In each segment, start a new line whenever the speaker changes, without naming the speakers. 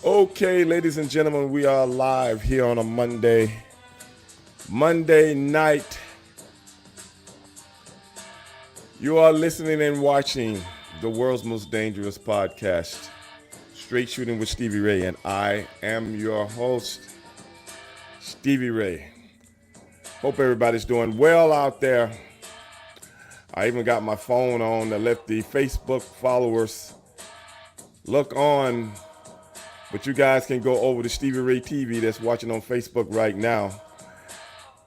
Okay, ladies and gentlemen, we are live here on a Monday night. You are listening and watching the world's most dangerous podcast, Straight Shooting with Stevie Ray, and I am your host, Stevie Ray. Hope everybody's doing well out there. I even got my phone on to let the Facebook followers look on, but you guys can go over to Stevie Ray TV that's watching on Facebook right now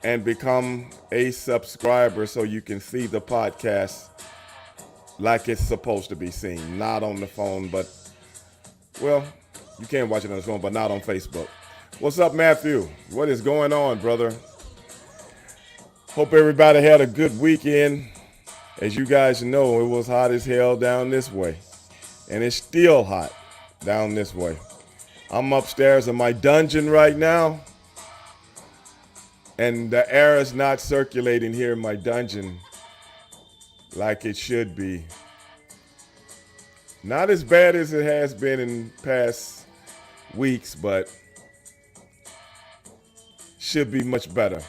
and become a subscriber so you can see the podcast like it's supposed to be seen. Not on the phone, but, well, you can watch it on the phone, but not on Facebook. What's up, Matthew? What is going on, brother? Hope everybody had a good weekend. As you guys know, it was hot as hell down this way. And it's still hot down this way. I'm upstairs in my dungeon right now. And the air is not circulating here in my dungeon like it should be. Not as bad as it has been in past weeks, but should be much better.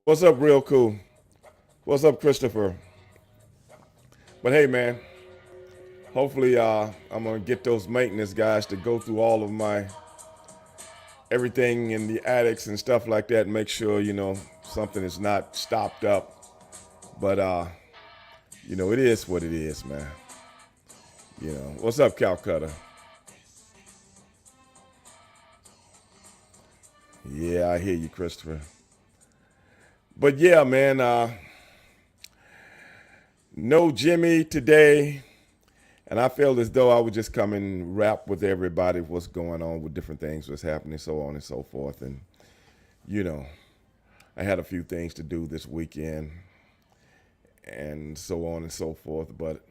What's up, Real Cool? What's up, Christopher? But hey, man, hopefully I'm going to get those maintenance guys to go through all of my everything in the attics and stuff like that and make sure, something is not stopped up. But, it is what it is, man. What's up, Calcutta? Yeah, I hear you, Christopher. But yeah, man, no Jimmy today. And I felt as though I would just come and rap with everybody what's going on with different things, what's happening, so on and so forth. And, I had a few things to do this weekend and so on and so forth. But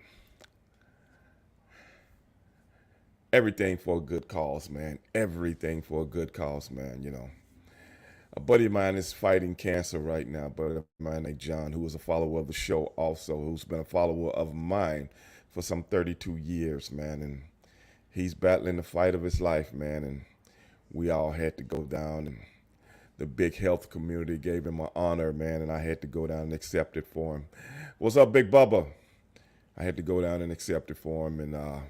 everything for a good cause, man. Everything for a good cause, man. A buddy of mine is fighting cancer right now. A buddy of mine named John, who was a follower of the show also, who's been a follower of mine for some 32 years, man. And he's battling the fight of his life, man. And we all had to go down, and the big health community gave him an honor, man. And I had to go down and accept it for him. What's up, Big Bubba? I had to go down and accept it for him. And, I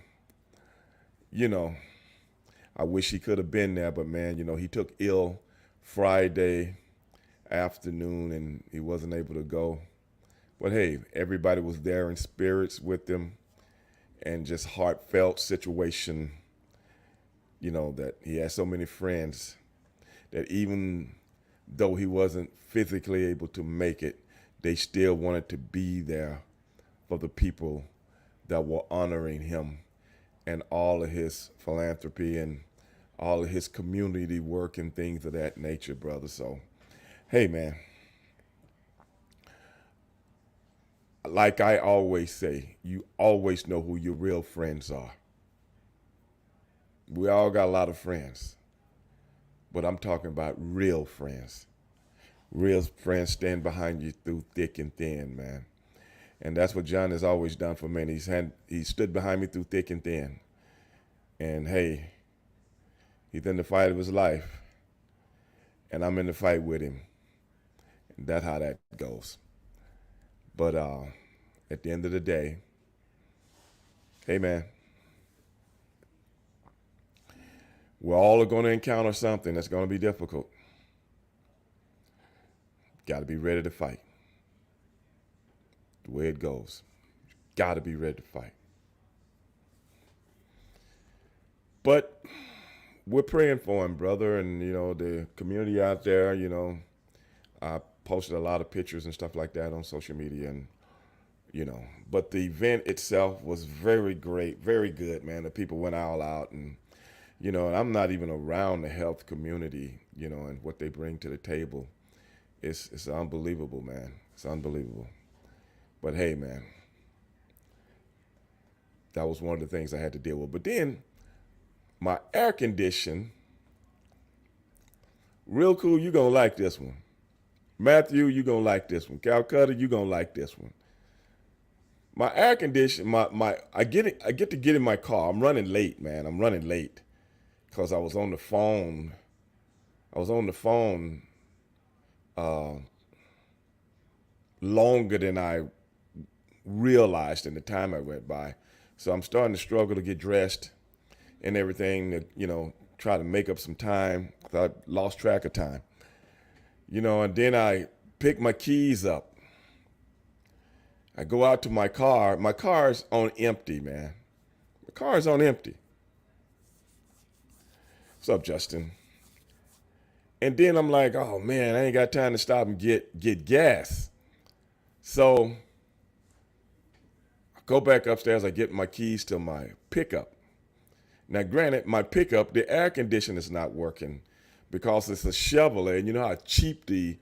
wish he could have been there, but man, he took ill Friday afternoon and he wasn't able to go. But hey, everybody was there in spirits with him, and just heartfelt situation, that he had so many friends that even though he wasn't physically able to make it, they still wanted to be there for the people that were honoring him and all of his philanthropy and all of his community work and things of that nature, brother. So, hey, man, like I always say, you always know who your real friends are. We all got a lot of friends, but I'm talking about real friends. Real friends stand behind you through thick and thin, man. And that's what John has always done for me. He stood behind me through thick and thin. And hey, he's in the fight of his life, and I'm in the fight with him. And that's how that goes. But at the end of the day, hey, man, we're all going to encounter something that's going to be difficult. Got to be ready to fight. The way it goes. Got to be ready to fight. But we're praying for him, brother, and the community out there. I posted a lot of pictures and stuff like that on social media, and but the event itself was very great, very good, man. The people went all out, and and I'm not even around the health community, and what they bring to the table. It's unbelievable, man. It's unbelievable. But hey, man, that was one of the things I had to deal with. But then my air condition, real cool, you're going to like this one. Matthew, you're going to like this one. Calcutta, you're going to like this one. My air condition, I get to get in my car. I'm running late, man. I'm running late. because I was on the phone. I was on the phone uh, longer than I realized in the time I went by. So I'm starting to struggle to get dressed and everything to, try to make up some time. I lost track of time. And then I pick my keys up. I go out to my car. My car's on empty, man. The car's on empty. What's up, Justin? And then I'm like, oh man, I ain't got time to stop and get gas. So I go back upstairs, I get my keys to my pickup. Now granted, my pickup, the air conditioner's not working because it's a Chevrolet, and you know how cheap the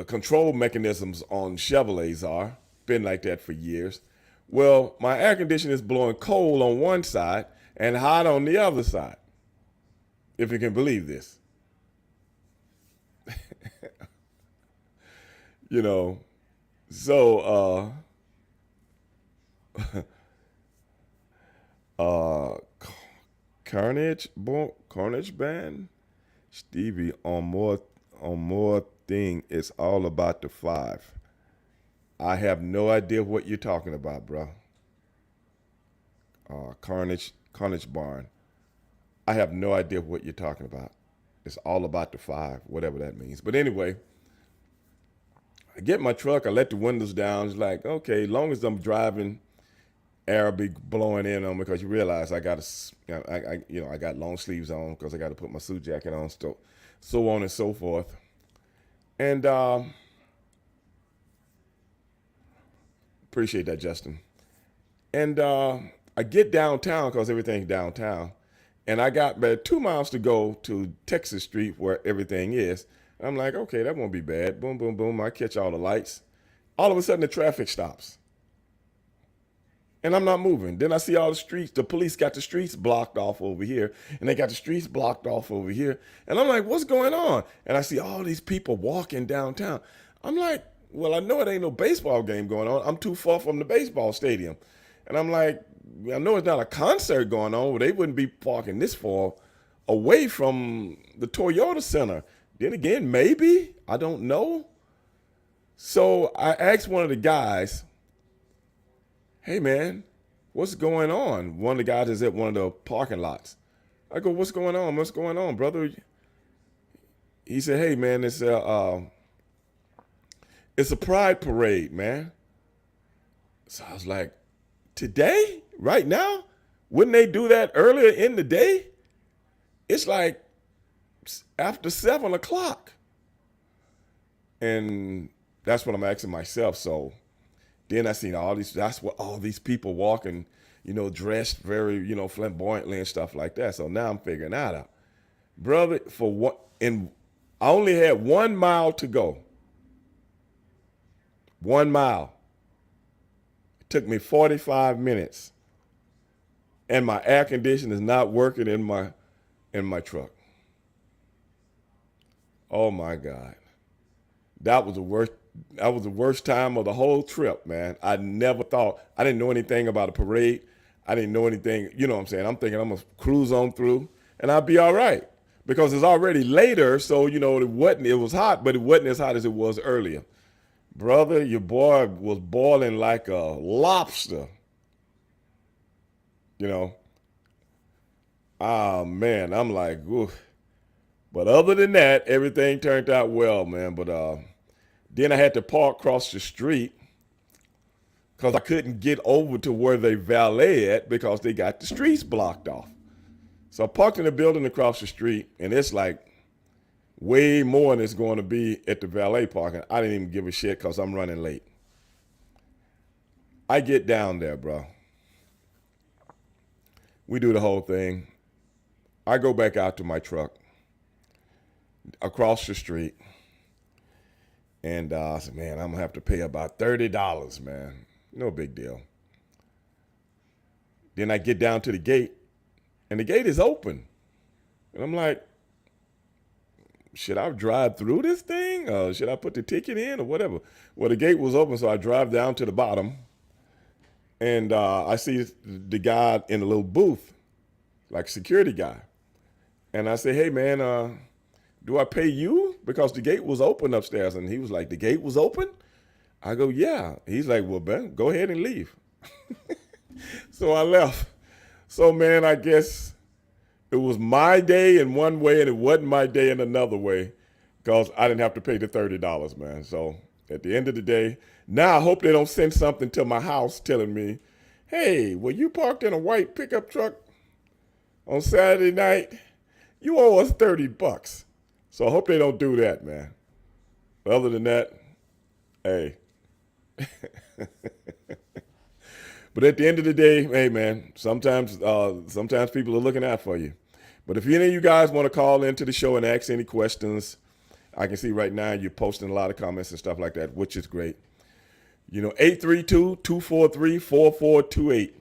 control mechanisms on Chevrolets are. Been like that for years. Well, my air conditioner is blowing cold on one side and hot on the other side. If you can believe this. So Carnage Band, Stevie on more thing. It's all about the five. I have no idea what you're talking about, bro. Carnage Barn. I have no idea what you're talking about. It's all about the five, whatever that means. But anyway, I get my truck. I let the windows down. It's like, okay, as long as I'm driving, air will be blowing in on me, because you realize I got long sleeves on because I got to put my suit jacket on, so on and so forth. And appreciate that, Justin. And I get downtown because everything's downtown. And I got about 2 miles to go to Texas Street where everything is. I'm like, okay, that won't be bad. Boom, boom, boom. I catch all the lights. All of a sudden, the traffic stops. And I'm not moving. Then I see all the streets. The police got the streets blocked off over here. And they got the streets blocked off over here. And I'm like, what's going on? And I see all these people walking downtown. I'm like, well, I know it ain't no baseball game going on. I'm too far from the baseball stadium. And I'm like, I know it's not a concert going on, but they wouldn't be parking this far away from the Toyota Center. Then again, maybe, I don't know. So I asked one of the guys, hey man, what's going on? One of the guys is at one of the parking lots. I go, what's going on? What's going on, brother? He said, hey man, it's a pride parade, man. So I was like, today? Right now? Wouldn't they do that earlier in the day? It's like after 7 o'clock. And that's what I'm asking myself. So then I seen that's what all these people walking, dressed very, flamboyantly and stuff like that. So now I'm figuring that out. Brother, I only had 1 mile to go. 1 mile. It took me 45 minutes. And my air conditioner is not working in my truck. Oh my God. That was the worst time of the whole trip, man. I never thought, I didn't know anything about a parade. I didn't know anything, you know what I'm saying? I'm thinking I'm going to cruise on through and I'll be all right. Because it's already later, so, it was hot, but it wasn't as hot as it was earlier. Brother, your boy was boiling like a lobster. Oh man, I'm like, oof. But other than that, everything turned out well, man. But then I had to park across the street because I couldn't get over to where they valet at because they got the streets blocked off. So I parked in the building across the street, and it's like way more than it's going to be at the valet parking. I didn't even give a shit because I'm running late. I get down there, bro. We do the whole thing. I go back out to my truck across the street. And I said, man, I'm going to have to pay about $30, man. No big deal. Then I get down to the gate, and the gate is open. And I'm like, should I drive through this thing? Or should I put the ticket in or whatever? Well, the gate was open, so I drive down to the bottom. And I see the guy in a little booth. like security guy. And I said, hey, man, do I pay you? Because the gate was open upstairs. And he was like, the gate was open? I go, yeah. He's like, well, Ben, go ahead and leave. So I left. So, man, I guess it was my day in one way and it wasn't my day in another way because I didn't have to pay the $30, man. So at the end of the day, now I hope they don't send something to my house telling me, hey, well, you parked in a white pickup truck on Saturday night. You owe us $30. So I hope they don't do that, man. Other than that, hey. But at the end of the day, hey, man, sometimes people are looking out for you. But if any of you guys want to call into the show and ask any questions, I can see right now you're posting a lot of comments and stuff like that, which is great. 832-243-4428.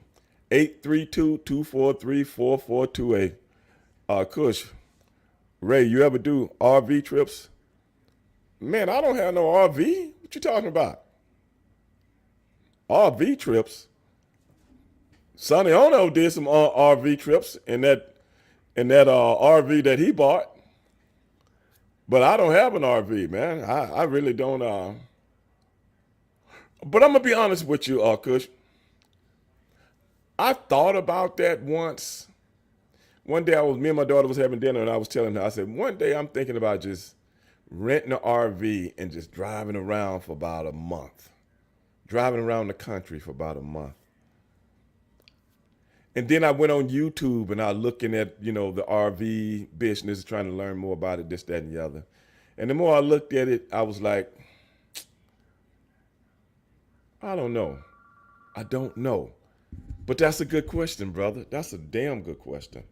832-243-4428. Kush, Ray, you ever do RV trips? Man, I don't have no RV. What you talking about? RV trips? Sonny Ono did some RV trips in that RV that he bought. But I don't have an RV, man. I really don't. But I'm going to be honest with you, Kush. I thought about that once. One day me and my daughter was having dinner and I was telling her, I said, one day I'm thinking about just renting an RV and just driving around for about a month. Driving around the country for about a month. And then I went on YouTube and I was looking at, the RV business, trying to learn more about it, this, that, and the other. And the more I looked at it, I was like, I don't know. I don't know. But that's a good question, brother. That's a damn good question.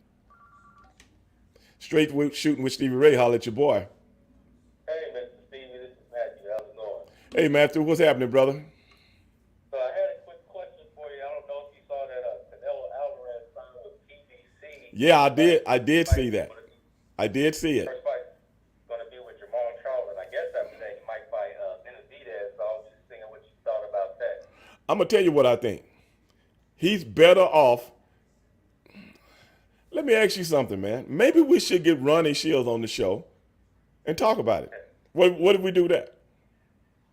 Straight shooting with Stevie Ray. Holler at your boy.
Hey, Mr. Stevie, this is Matthew. How's it going?
Hey, Matthew, what's happening, brother?
So I had a quick question for you. I don't know if you saw that Canelo Alvarez signed with PBC.
Yeah, I did. I did see that. I did see it.
First fight going to be with Jamal Charles, and I guess after that he might fight Benavidez. So I was just thinking what you thought about that.
I'm gonna tell you what I think. He's better off. Let me ask you something, man. Maybe we should get Ronnie Shields on the show and talk about it. What if we do that?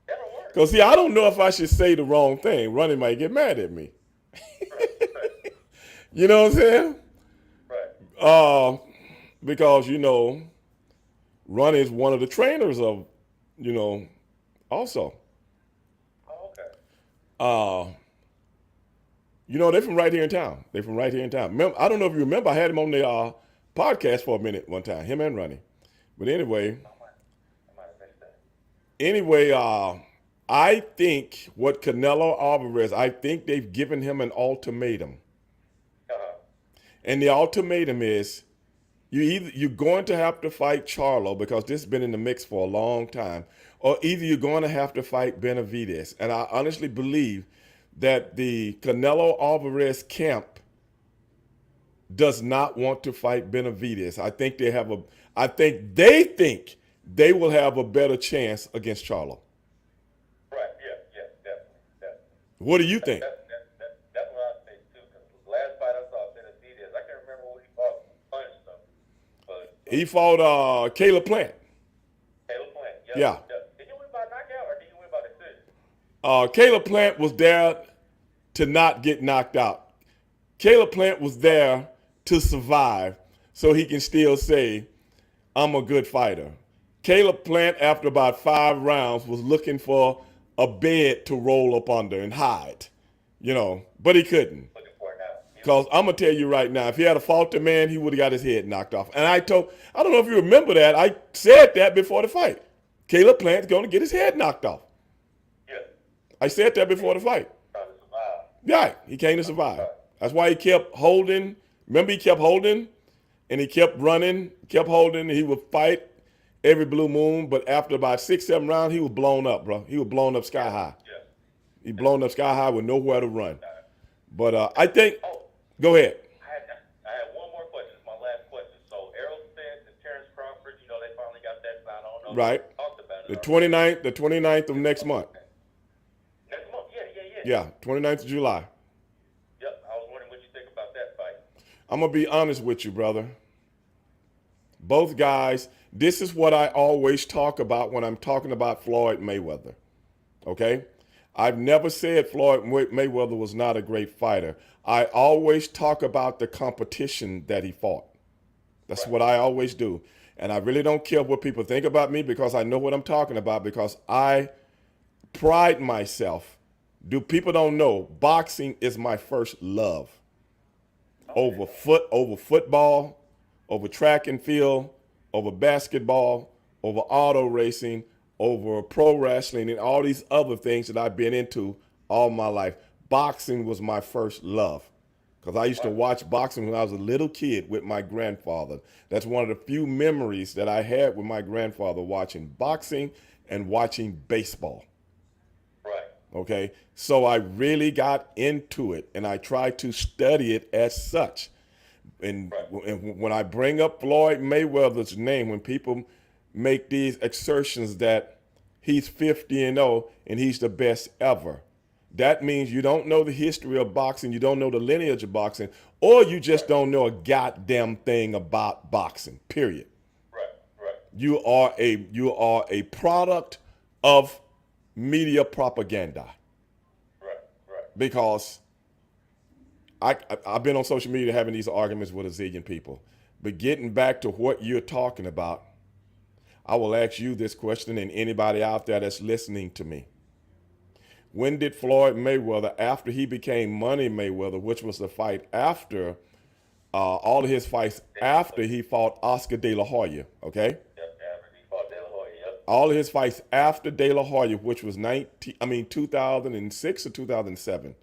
That'll work.
Because, see, I don't know if I should say the wrong thing. Ronnie might get mad at me.
Right.
You know what I'm saying?
Right.
Because, Ronnie is one of the trainers of, also.
Oh, okay.
They're from right here in town. I don't know if you remember, I had him on the podcast for a minute one time, him and Ronnie. But anyway,
I might have missed that.
Anyway, I think what Canelo Alvarez, I think they've given him an ultimatum.
Uh-huh.
And the ultimatum is you're going to have to fight Charlo because this has been in the mix for a long time, or either you're going to have to fight Benavidez. And I honestly believe that the Canelo Alvarez camp does not want to fight Benavidez. I think they think they will have a better chance against Charlo.
Right, yeah, definitely.
What do you think?
That's what I think too. Because last fight I saw Benavidez, I can't remember who he fought, punched him, but
He fought Caleb Plant.
Caleb Plant.
Yeah.
Did you win by knockout or did you win by decision?
Caleb Plant was there to not get knocked out. Caleb Plant was there to survive so he can still say, I'm a good fighter. Caleb Plant, after about 5 rounds, was looking for a bed to roll up under and hide, but he couldn't.
Looking for it now.
Because I'm going to tell you right now, if he had a fought the man, he would have got his head knocked off. And I don't know if you remember that, I said that before the fight. Caleb Plant's going to get his head knocked off.
Yeah.
I said that before the fight.
Trying to survive.
Yeah, he came to survive. That's why he kept holding. Remember, he kept holding, and he kept running, kept holding. He would fight every blue moon, but after about 6, 7 rounds, he was blown up, bro. He was blown up sky high.
Yeah.
He blown up sky high with nowhere to run. But I think, go ahead.
I had one more question. It's my last question. So Errol Spence and Terrence Crawford, they finally got that signed. I don't know if
Right.
we talked about it.
The 29th of next month.
Next month? Yeah.
Yeah, 29th of July.
Yep. I was wondering what you think about that fight.
I'm going to be honest with you, brother. Both guys, this is what I always talk about when I'm talking about Floyd Mayweather. Okay? I've never said Floyd Mayweather was not a great fighter. I always talk about the competition that he fought. That's what I always do. And I really don't care what people think about me because I know what I'm talking about because I pride myself. People don't know boxing is my first love. Over football, over track and field, over basketball, over auto racing, over pro wrestling, and all these other things that I've been into all my life. Boxing was my first love because I used to watch boxing when I was a little kid with my grandfather. That's one of the few memories that I had with my grandfather, watching boxing and watching baseball.
Right.
Okay, so I really got into it and I tried to study it as such. And when I bring up Floyd Mayweather's name, when people make these assertions that he's 50-0 and he's the best ever, that means you don't know the history of boxing, you don't know the lineage of boxing, or you just don't know a goddamn thing about boxing, period.
Right.
You are a product of media propaganda.
Right.
Because I've been on social media having these arguments with a zillion people. But getting back to what you're talking about, I will ask you this question and anybody out there that's listening to me. When did Floyd Mayweather, after he became Money Mayweather, which was the fight after, all of his fights after he fought Oscar De La Hoya, okay?
Yep. After he fought De La Hoya. Yep.
All of his fights after De La Hoya, which was 2006 or 2007.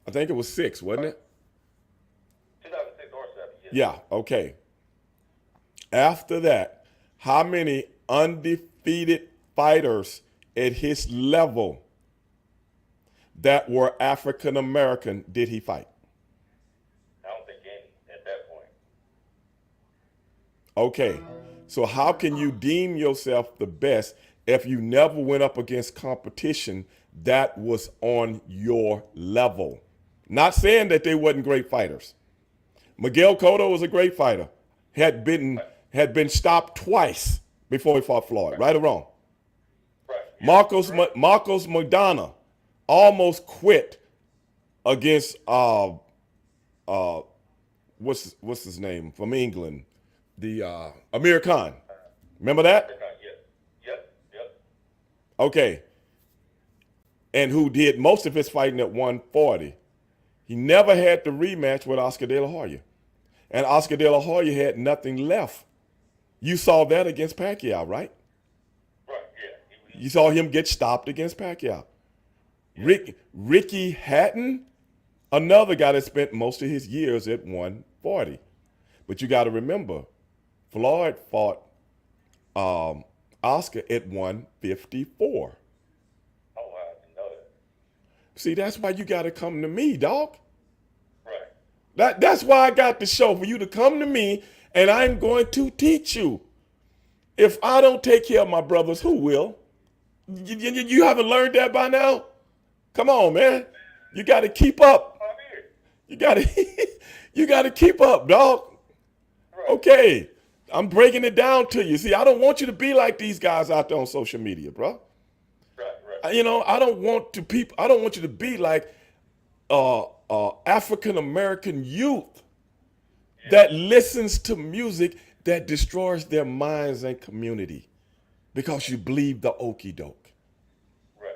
I think it was 6, wasn't it?
2006 or 7. Yes.
Yeah, okay. After that, how many undefeated fighters at his level that were African American did he fight?
I don't think any at that point.
Okay, so how can you deem yourself the best if you never went up against competition that was on your level? Not saying that they wasn't great fighters. Miguel Cotto was a great fighter. Had been stopped twice before he fought Floyd, right or wrong?
Right.
Marcos Maidana almost quit against what's his name from England, the Amir Khan. Remember that?
Yep.
Okay. And who did most of his fighting at 140. He never had the rematch with Oscar De La Hoya. And Oscar De La Hoya had nothing left. You saw that against Pacquiao, right?
Right, yeah.
You saw him get stopped against Pacquiao. Ricky Hatton, another guy that spent most of his years at 140. But you got to remember, Floyd fought Oscar at 154.
Oh, wow, I didn't know that.
See, that's why you got to come to me, dog.
Right.
That's why I got the show, for you to come to me, and I'm going to teach you. If I don't take care of my brothers, who will? You haven't learned that by now? Come on, man. You got to keep up.
I'm here.
You got to you got to keep up, dog.
Right.
Okay. I'm breaking it down to you. See, I don't want you to be like these guys out there on social media, bro.
Right.
You know, I don't want you to be like African American youth that listens to music that destroys their minds and community because you believe the okie doke.
Right.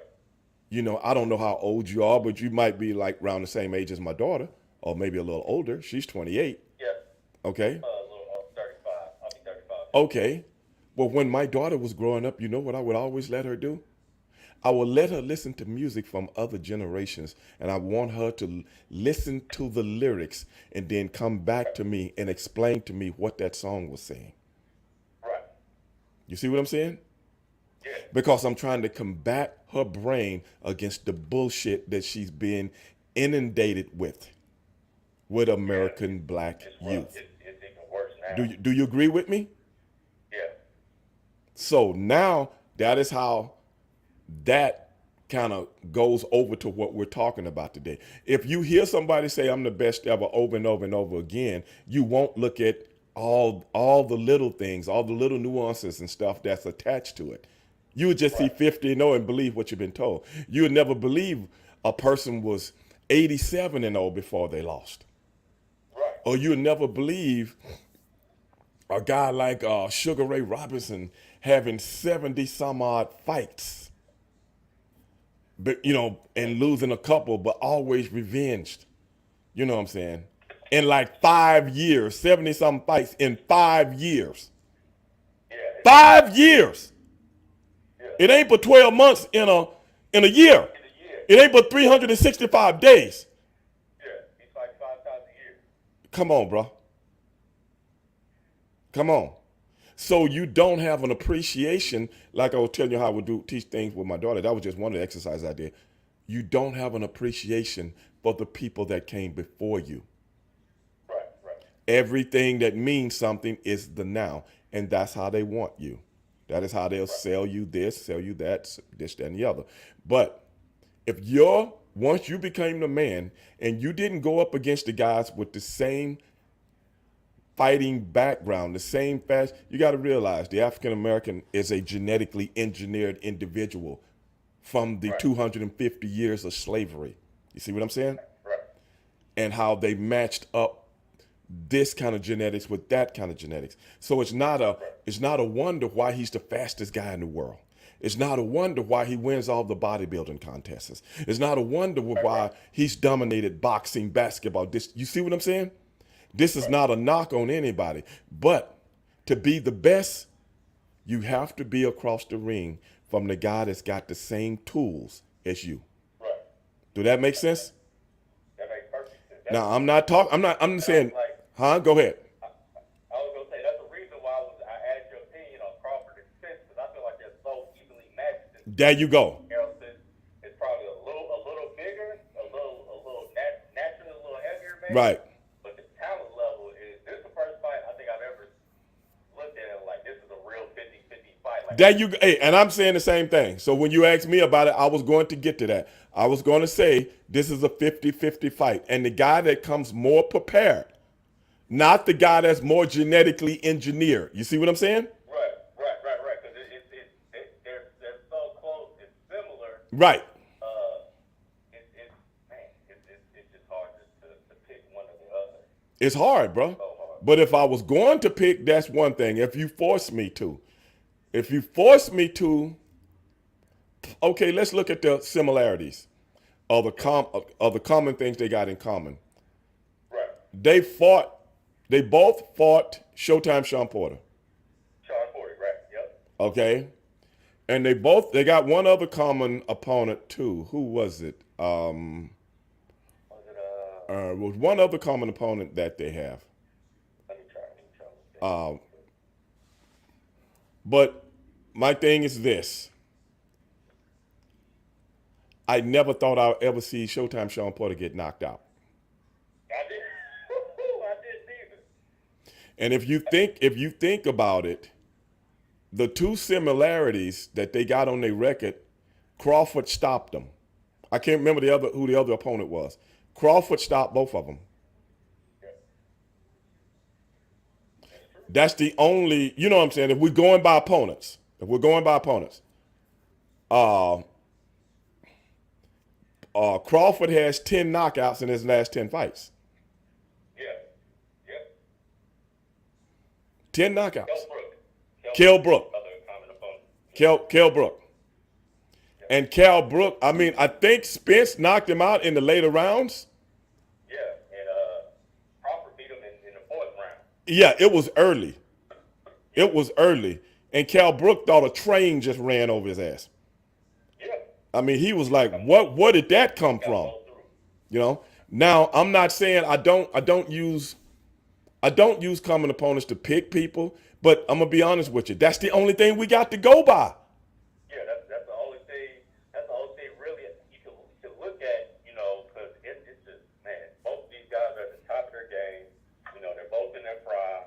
You know, I don't know how old you are, but you might be like around the same age as my daughter, or maybe a little older. She's 28.
Yeah.
Okay.
A little 35. I'll be 35.
Okay. Well, when my daughter was growing up, you know what I would always let her do? I would let her listen to music from other generations, and I want her to listen to the lyrics and then come back to me and explain to me what that song was saying.
Right.
You see what I'm saying?
Yeah.
Because I'm trying to combat her brain against the bullshit that she's been inundated with American black youth.
It's even worse now.
Do you agree with me?
Yeah.
So now that is how that kind of goes over to what we're talking about today. If you hear somebody say I'm the best ever over and over and over again, you won't look at all the little things, all the little nuances and stuff that's attached to it. You would just see 50 and 0 and believe what you've been told. You would never believe a person was 87 and 0 before they lost.
Right.
Or you would never believe a guy like Sugar Ray Robinson having 70 some odd fights, but and losing a couple, but always revenged. You know what I'm saying? In like 5 years, 70 some fights in 5 years.
Yeah.
5 years.
Yeah.
It ain't but 12 months in a year.
In a year.
It ain't but 365 days.
Yeah. He's like 5 times a year.
Come on, bro. Come on. So you don't have an appreciation, like I was telling you how I would teach things with my daughter. That was just one of the exercises I did. You don't have an appreciation for the people that came before you.
Right, right.
Everything that means something is the now, and that's how they want you. That is how they'll sell you this, sell you that, this, that, and the other. But if once you became the man and you didn't go up against the guys with the same fighting background, the same fast, you got to realize the African American is a genetically engineered individual from the 250 years of slavery. You see what I'm saying?
Right.
And how they matched up this kind of genetics with that kind of genetics. So it's not a wonder why he's the fastest guy in the world. It's not a wonder why he wins all the bodybuilding contests. It's not a wonder why he's dominated boxing, basketball. This, you see what I'm saying? This is not a knock on anybody, but to be the best, you have to be across the ring from the guy that's got the same tools as you.
Right.
Do that make sense?
That makes perfect sense.
Now, I'm just saying, Go ahead.
I was gonna say that's the reason why I asked your opinion on Crawford and Spence, because I feel like they're so evenly matched.
There you go.
Harrelson is probably a little bigger, a little naturally a little heavier, maybe.
Right.
But the talent level this is the first fight I think I've ever looked at it like this is a real 50-50 fight. Like,
There you go. Hey, and I'm saying the same thing. So when you asked me about it, I was going to get to that. I was going to say this is a 50-50 fight. And the guy that comes more prepared, not the guy that's more genetically engineered. You see what I'm saying?
Right. Because they're so close and similar.
Right.
It's just hard to pick one or the other.
It's hard, bro.
So hard.
But if I was going to pick, that's one thing. If you force me to, okay, let's look at the similarities of the common things they got in common.
Right.
They both fought Showtime Sean Porter.
Sean Porter, right? Yep.
Okay. And they got one other common opponent too. Who was it?
Was it
Was one other common opponent that they have.
Let me try.
But my thing is this. I never thought I'd ever see Showtime Sean Porter get knocked out.
I didn't either.
And if you think about it, the two similarities that they got on their record, Crawford stopped them. I can't remember who the other opponent was. Crawford stopped both of them. That's the only, you know what I'm saying? If we're going by opponents, Crawford has 10 knockouts in his last 10 fights.
Yeah. Yep.
10 knockouts.
Kell Brook.
Kell Brook.
Other common opponent.
Kell Brook. And Kell Brook, I think Spence knocked him out in the later rounds.
Yeah, and Crawford beat him in the fourth round.
Yeah, it was early. And Kell Brook thought a train just ran over his ass.
Yeah.
I mean, he was like, "What did that come from?" You know. Now, I'm not saying I don't use common opponents to pick people, but I'm gonna be honest with you. That's the only thing we got to go by.
Yeah, that's the only thing. That's the only thing really you can look at, because it's just, man, both of these guys are at the top of their game. They're both in their prime.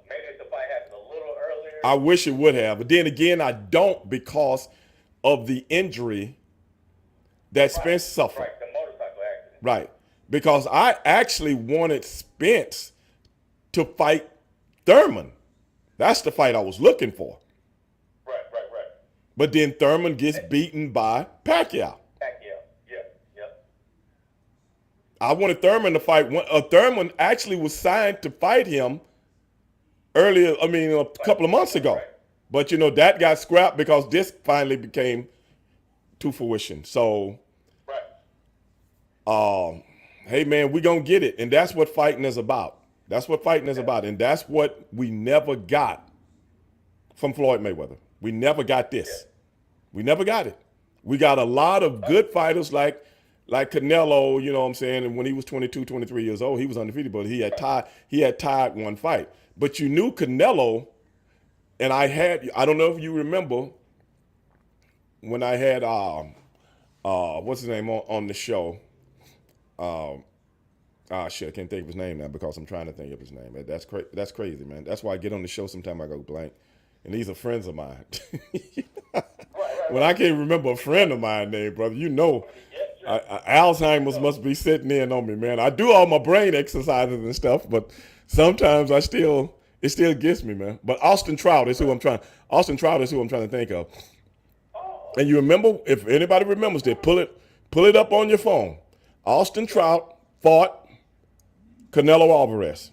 Maybe if the fight happened a little earlier.
I wish it would have, but then again, I don't, because of the injury that Spence suffered.
Right, the motorcycle accident.
Right. Because I actually wanted Spence to fight Thurman. That's the fight I was looking for.
Right.
But then Thurman gets beaten by Pacquiao.
Yeah.
I wanted Thurman to fight. Thurman actually was signed to fight him earlier, a couple of months ago.
Right.
But, that got scrapped because this finally became to fruition. So,
Right.
hey, man, we going to get it. And that's what fighting is about. That's what fighting is about. And that's what we never got from Floyd Mayweather. We never got this.
Yeah.
We never got it. We got a lot of good fighters like Canelo, you know what I'm saying? And when he was 22, 23 years old, he was undefeated, but he had tied one fight. But you knew Canelo, and I don't know if you remember when I had what's his name on the show? Shit, I can't think of his name now because I'm trying to think of his name. That's crazy, man. That's why I get on the show sometimes I go blank. And these are friends of mine. When I can't remember a friend of mine name, brother, Alzheimer's must be sitting in on me, man. I do all my brain exercises and stuff, but sometimes it still gets me, man. But Austin Trout is who I'm trying to think of. And you remember, if anybody remembers that, pull it up on your phone. Austin Trout fought Canelo Alvarez.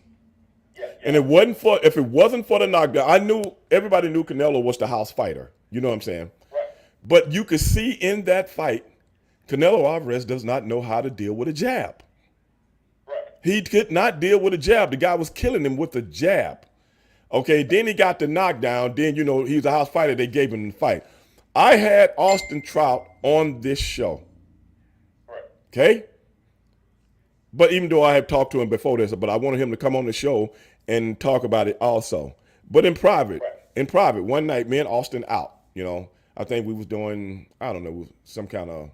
And if it wasn't for the knockdown, everybody knew Canelo was the house fighter. You know what I'm saying?
Right.
But you could see in that fight, Canelo Alvarez does not know how to deal with a jab.
Right.
He could not deal with a jab. The guy was killing him with a jab. Okay, then he got the knockdown. Then, he was a house fighter. They gave him the fight. I had Austin Trout on this show.
Right.
Okay? But even though I had talked to him before this, but I wanted him to come on the show and talk about it also. But in private, one night, me and Austin out, I think we was doing, I don't know, some kind of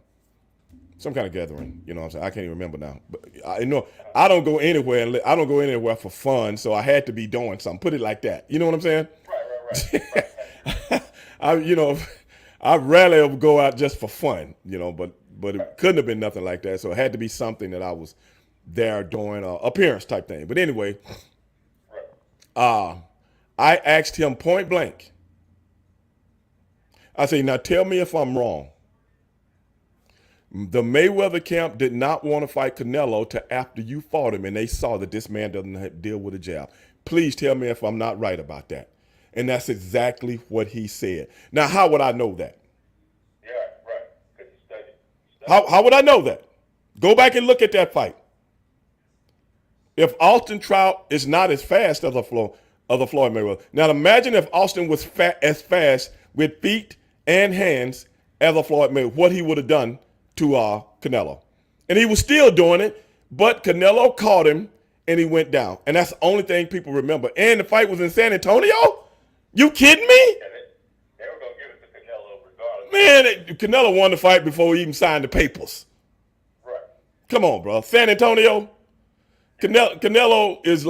gathering, you know what I'm saying? I can't even remember now. But I don't go anywhere for fun, so I had to be doing something. Put it like that. You know what I'm saying?
Right.
I rarely go out just for fun, but it couldn't have been nothing like that. So it had to be something that I was there doing, appearance type thing. But anyway, I asked him point blank. I say, now tell me if I'm wrong. The Mayweather camp did not want to fight Canelo till after you fought him, and they saw that this man doesn't deal with a jab. Please tell me if I'm not right about that. And that's exactly what he said. Now, how would I know that?
Yeah, right. Because you studied.
How would I know that? Go back and look at that fight. If Austin Trout is not as fast as the Floyd Mayweather. Now, imagine if Austin was as fast with feet and hands as a Floyd Mayweather, what he would have done to Canelo. And he was still doing it, but Canelo caught him and he went down. And that's the only thing people remember. And the fight was in San Antonio? You kidding me?
Yeah, they were going to give it to Canelo regardless.
Man, Canelo won the fight before he even signed the papers.
Right.
Come on, bro. San Antonio? Canelo is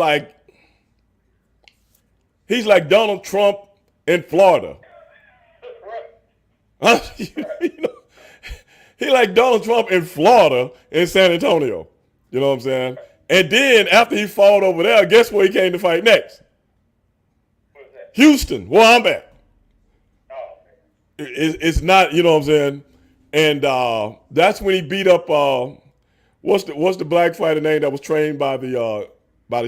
he's like Donald Trump in Florida.
Right.
He like Donald Trump in Florida in San Antonio. You know what I'm saying? And then after he fought over there, guess where he came to fight next?
What is that?
Houston, where I'm at.
Oh, man.
It's not, you know what I'm saying? And that's when he beat up what's the black fighter name that was trained by the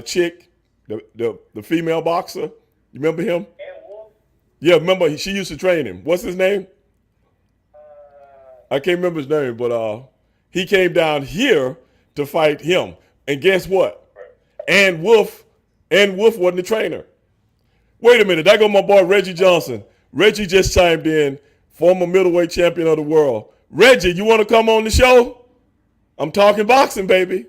chick, the female boxer? You remember him?
And Wolf?
Yeah, remember she used to train him. What's his name? I can't remember his name, but he came down here to fight him. And guess what?
Right.
And Wolf wasn't the trainer. Wait a minute, there go my boy Reggie Johnson. Reggie just chimed in, former middleweight champion of the world. Reggie, you want to come on the show? I'm talking boxing, baby.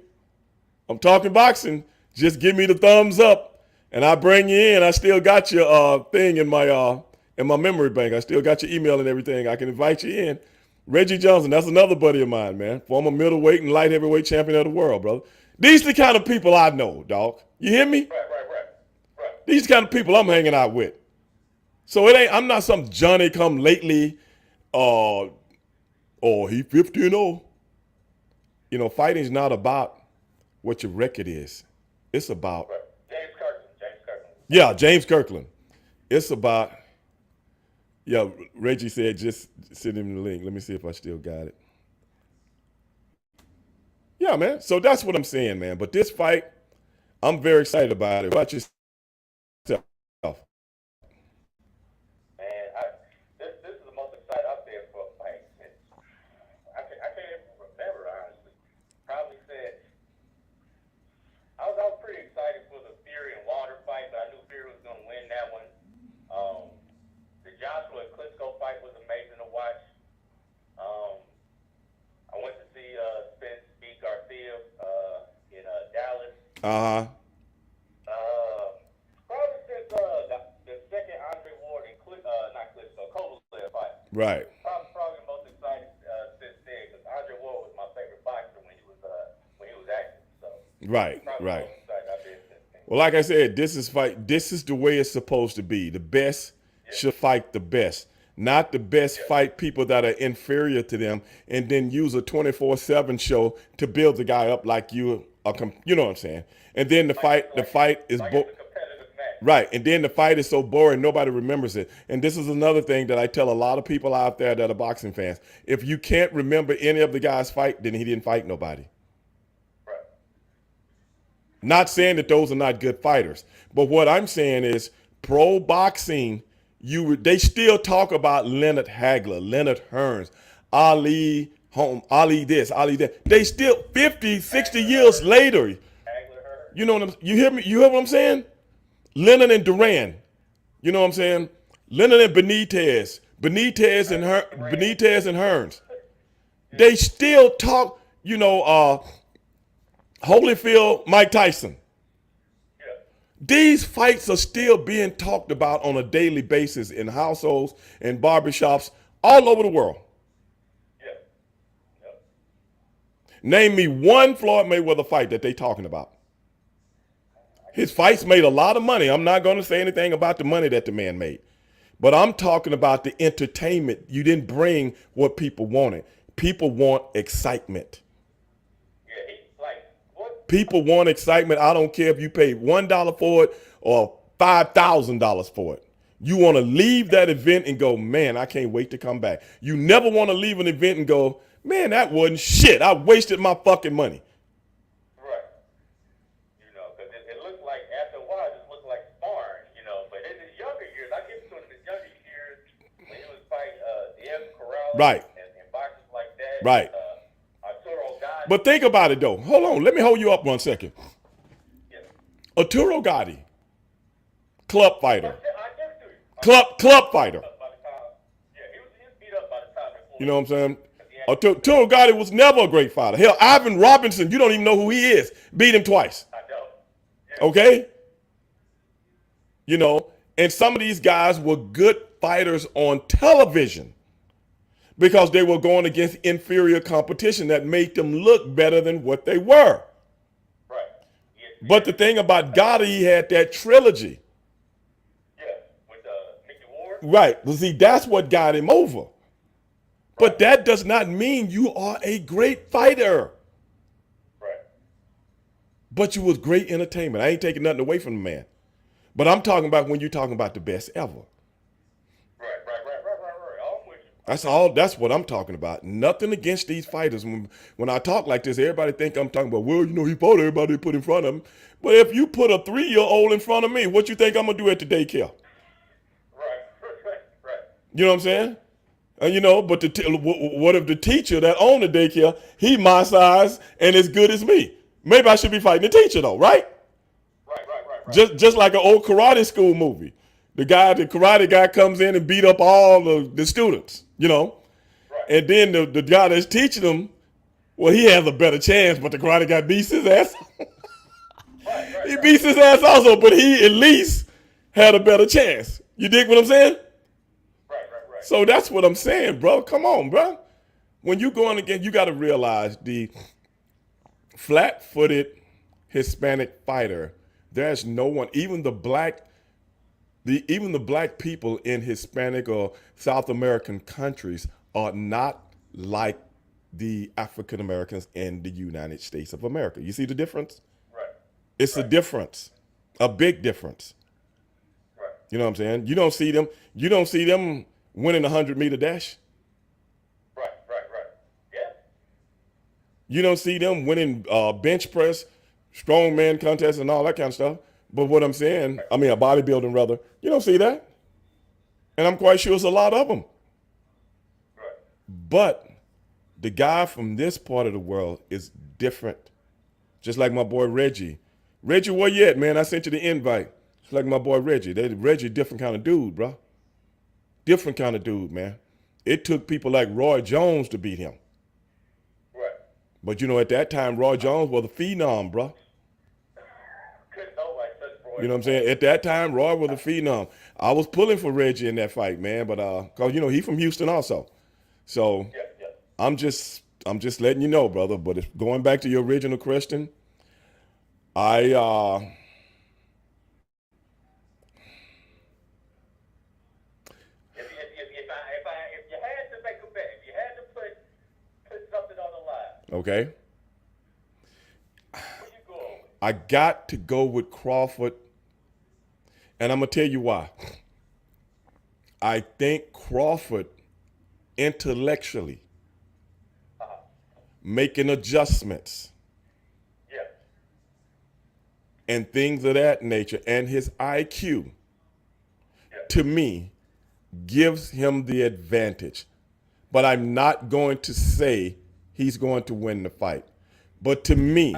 I'm talking boxing. Just give me the thumbs up, and I bring you in. I still got your thing in my memory bank. I still got your email and everything. I can invite you in. Reggie Johnson, that's another buddy of mine, man. Former middleweight and light heavyweight champion of the world, brother. These the kind of people I know, dog. You hear me?
Right.
These kind of people I'm hanging out with. So I'm not some Johnny come lately uh, oh, he 50-0. You know, fighting's not about what your record is. It's about,
Right. James Kirkland. James Kirkland.
yeah, James Kirkland. It's about, yeah, Reggie said just send him the link. Let me see if I still got it. Yeah, man. So that's what I'm saying, man. But this fight, I'm very excited about it. What about yourself?
Man, this is the most excited I've been for a fight since I can't even remember honestly. Probably said I was pretty excited for the Fury and Wilder fight, but I knew Fury was gonna win that one. The Joshua and Klitschko fight was amazing to watch. I went to see Spence beat Garcia in Dallas.
Uh-huh.
Probably since the second Andre Ward and not Klitschko, Kovalev fight.
Right.
Probably the most excited since then because Andre Ward was my favorite boxer when he was active. So
Right,
probably
right.
the most excited I've been since then.
Well, like I said, this is the way it's supposed to be. The best should fight the best. Not the best fight people that are inferior to them and then use a 24/7 show to build the guy up like you are, you know what I'm saying? And then the fight is
It's a competitive match.
right, and then the fight is so boring nobody remembers it. And this is another thing that I tell a lot of people out there that are boxing fans. If you can't remember any of the guys' fight, then he didn't fight nobody.
Right.
Not saying that those are not good fighters, but what I'm saying is pro boxing, they still talk about Leonard Hagler, Leonard Hearns, Ali this, Ali that. They still 50, 60 years later. You know what you hear me? You hear what I'm saying? Leonard and Duran. You know what I'm saying? Leonard and Benitez. Benitez and Hearns. They still talk, Holyfield, Mike Tyson. These fights are still being talked about on a daily basis in households and barbershops all over the world. Name me one Floyd Mayweather fight that they talking about. His fights made a lot of money. I'm not going to say anything about the money that the man made. But I'm talking about the entertainment. You didn't bring what people wanted. People want excitement. People want excitement. I don't care if you paid $1 for it or $5,000 for it. You want to leave that event and go, man, I can't wait to come back. You never want to leave an event and go, man, that wasn't shit. I wasted my fucking money.
Right. Because it looked like, after a while, it just looked like sparring, But in his younger years, I give it to him in his younger years when he was fighting Diego Corrales
right.
and boxers like that.
Right.
Arturo Gotti.
But think about it, though. Hold on. Let me hold you up 1 second.
Yeah.
Arturo Gotti, club fighter.
I give it to you.
Club fighter.
He was beat up by the time.
You know what I'm saying? Arturo Gotti was never a great fighter. Hell, Ivan Robinson, you don't even know who he is, beat him twice.
I don't. Yeah.
Okay? And some of these guys were good fighters on television because they were going against inferior competition that made them look better than what they were.
Right.
But the thing about Gotti, he had that trilogy.
Yeah, with Mickey Ward.
Right. Well, see, that's what got him over. But that does not mean you are a great fighter.
Right.
But you was great entertainment. I ain't taking nothing away from the man. But I'm talking about when you're talking about the best ever.
Right. I'm with you.
That's what I'm talking about. Nothing against these fighters. When I talk like this, everybody think I'm talking about, well, he fought everybody put in front of him. But if you put a 3-year-old in front of me, what you think I'm going to do at the daycare?
Right.
You know what I'm saying? But what if the teacher that owned the daycare, he my size and as good as me? Maybe I should be fighting the teacher though, right?
Right.
Just like an old karate school movie. The karate guy comes in and beat up all the students,
Right.
And then the guy that's teaching them, well, he has a better chance, but the karate guy beats his ass. He beats his ass also, but he at least had a better chance. You dig what I'm saying?
Right.
So that's what I'm saying, bro. Come on, bro. When you going again, you got to realize the flat-footed Hispanic fighter. There's no one, even the black people in Hispanic or South American countries are not like the African Americans in the United States of America. You see the difference?
Right.
It's a
Right.
difference, a big difference.
Right.
You know what I'm saying? You don't see them. You don't see them winning a 100-meter dash.
Right. Right. Right. Yeah.
You don't see them winning bench press, strongman contests, and all that kind of stuff. But what I'm saying, I mean, a bodybuilding rather, you don't see that. And I'm quite sure it's a lot of them.
Right.
But the guy from this part of the world is different. Just like my boy Reggie. Reggie, where you at, man? I sent you the invite. Just like my boy Reggie. Reggie, different kind of dude, bro. Different kind of dude, man. It took people like Roy Jones to beat him.
Right.
But you know, at that time, Roy Jones was a phenom, bro.
Couldn't nobody touch Roy.
You know what I'm saying? At that time, Roy was a phenom. I was pulling for Reggie in that fight, man, but cause you know he from Houston also. So
Yeah. Yeah.
I'm just letting you know, brother. But if going back to your original question, I
If you had to make a bet, if you had to put something on the line,
okay.
who you going with?
I got to go with Crawford, and I'm gonna tell you why. I think Crawford intellectually making adjustments
Yeah.
and things of that nature, and his IQ,
Yeah.
to me, gives him the advantage. But I'm not going to say he's going to win the fight. But to me,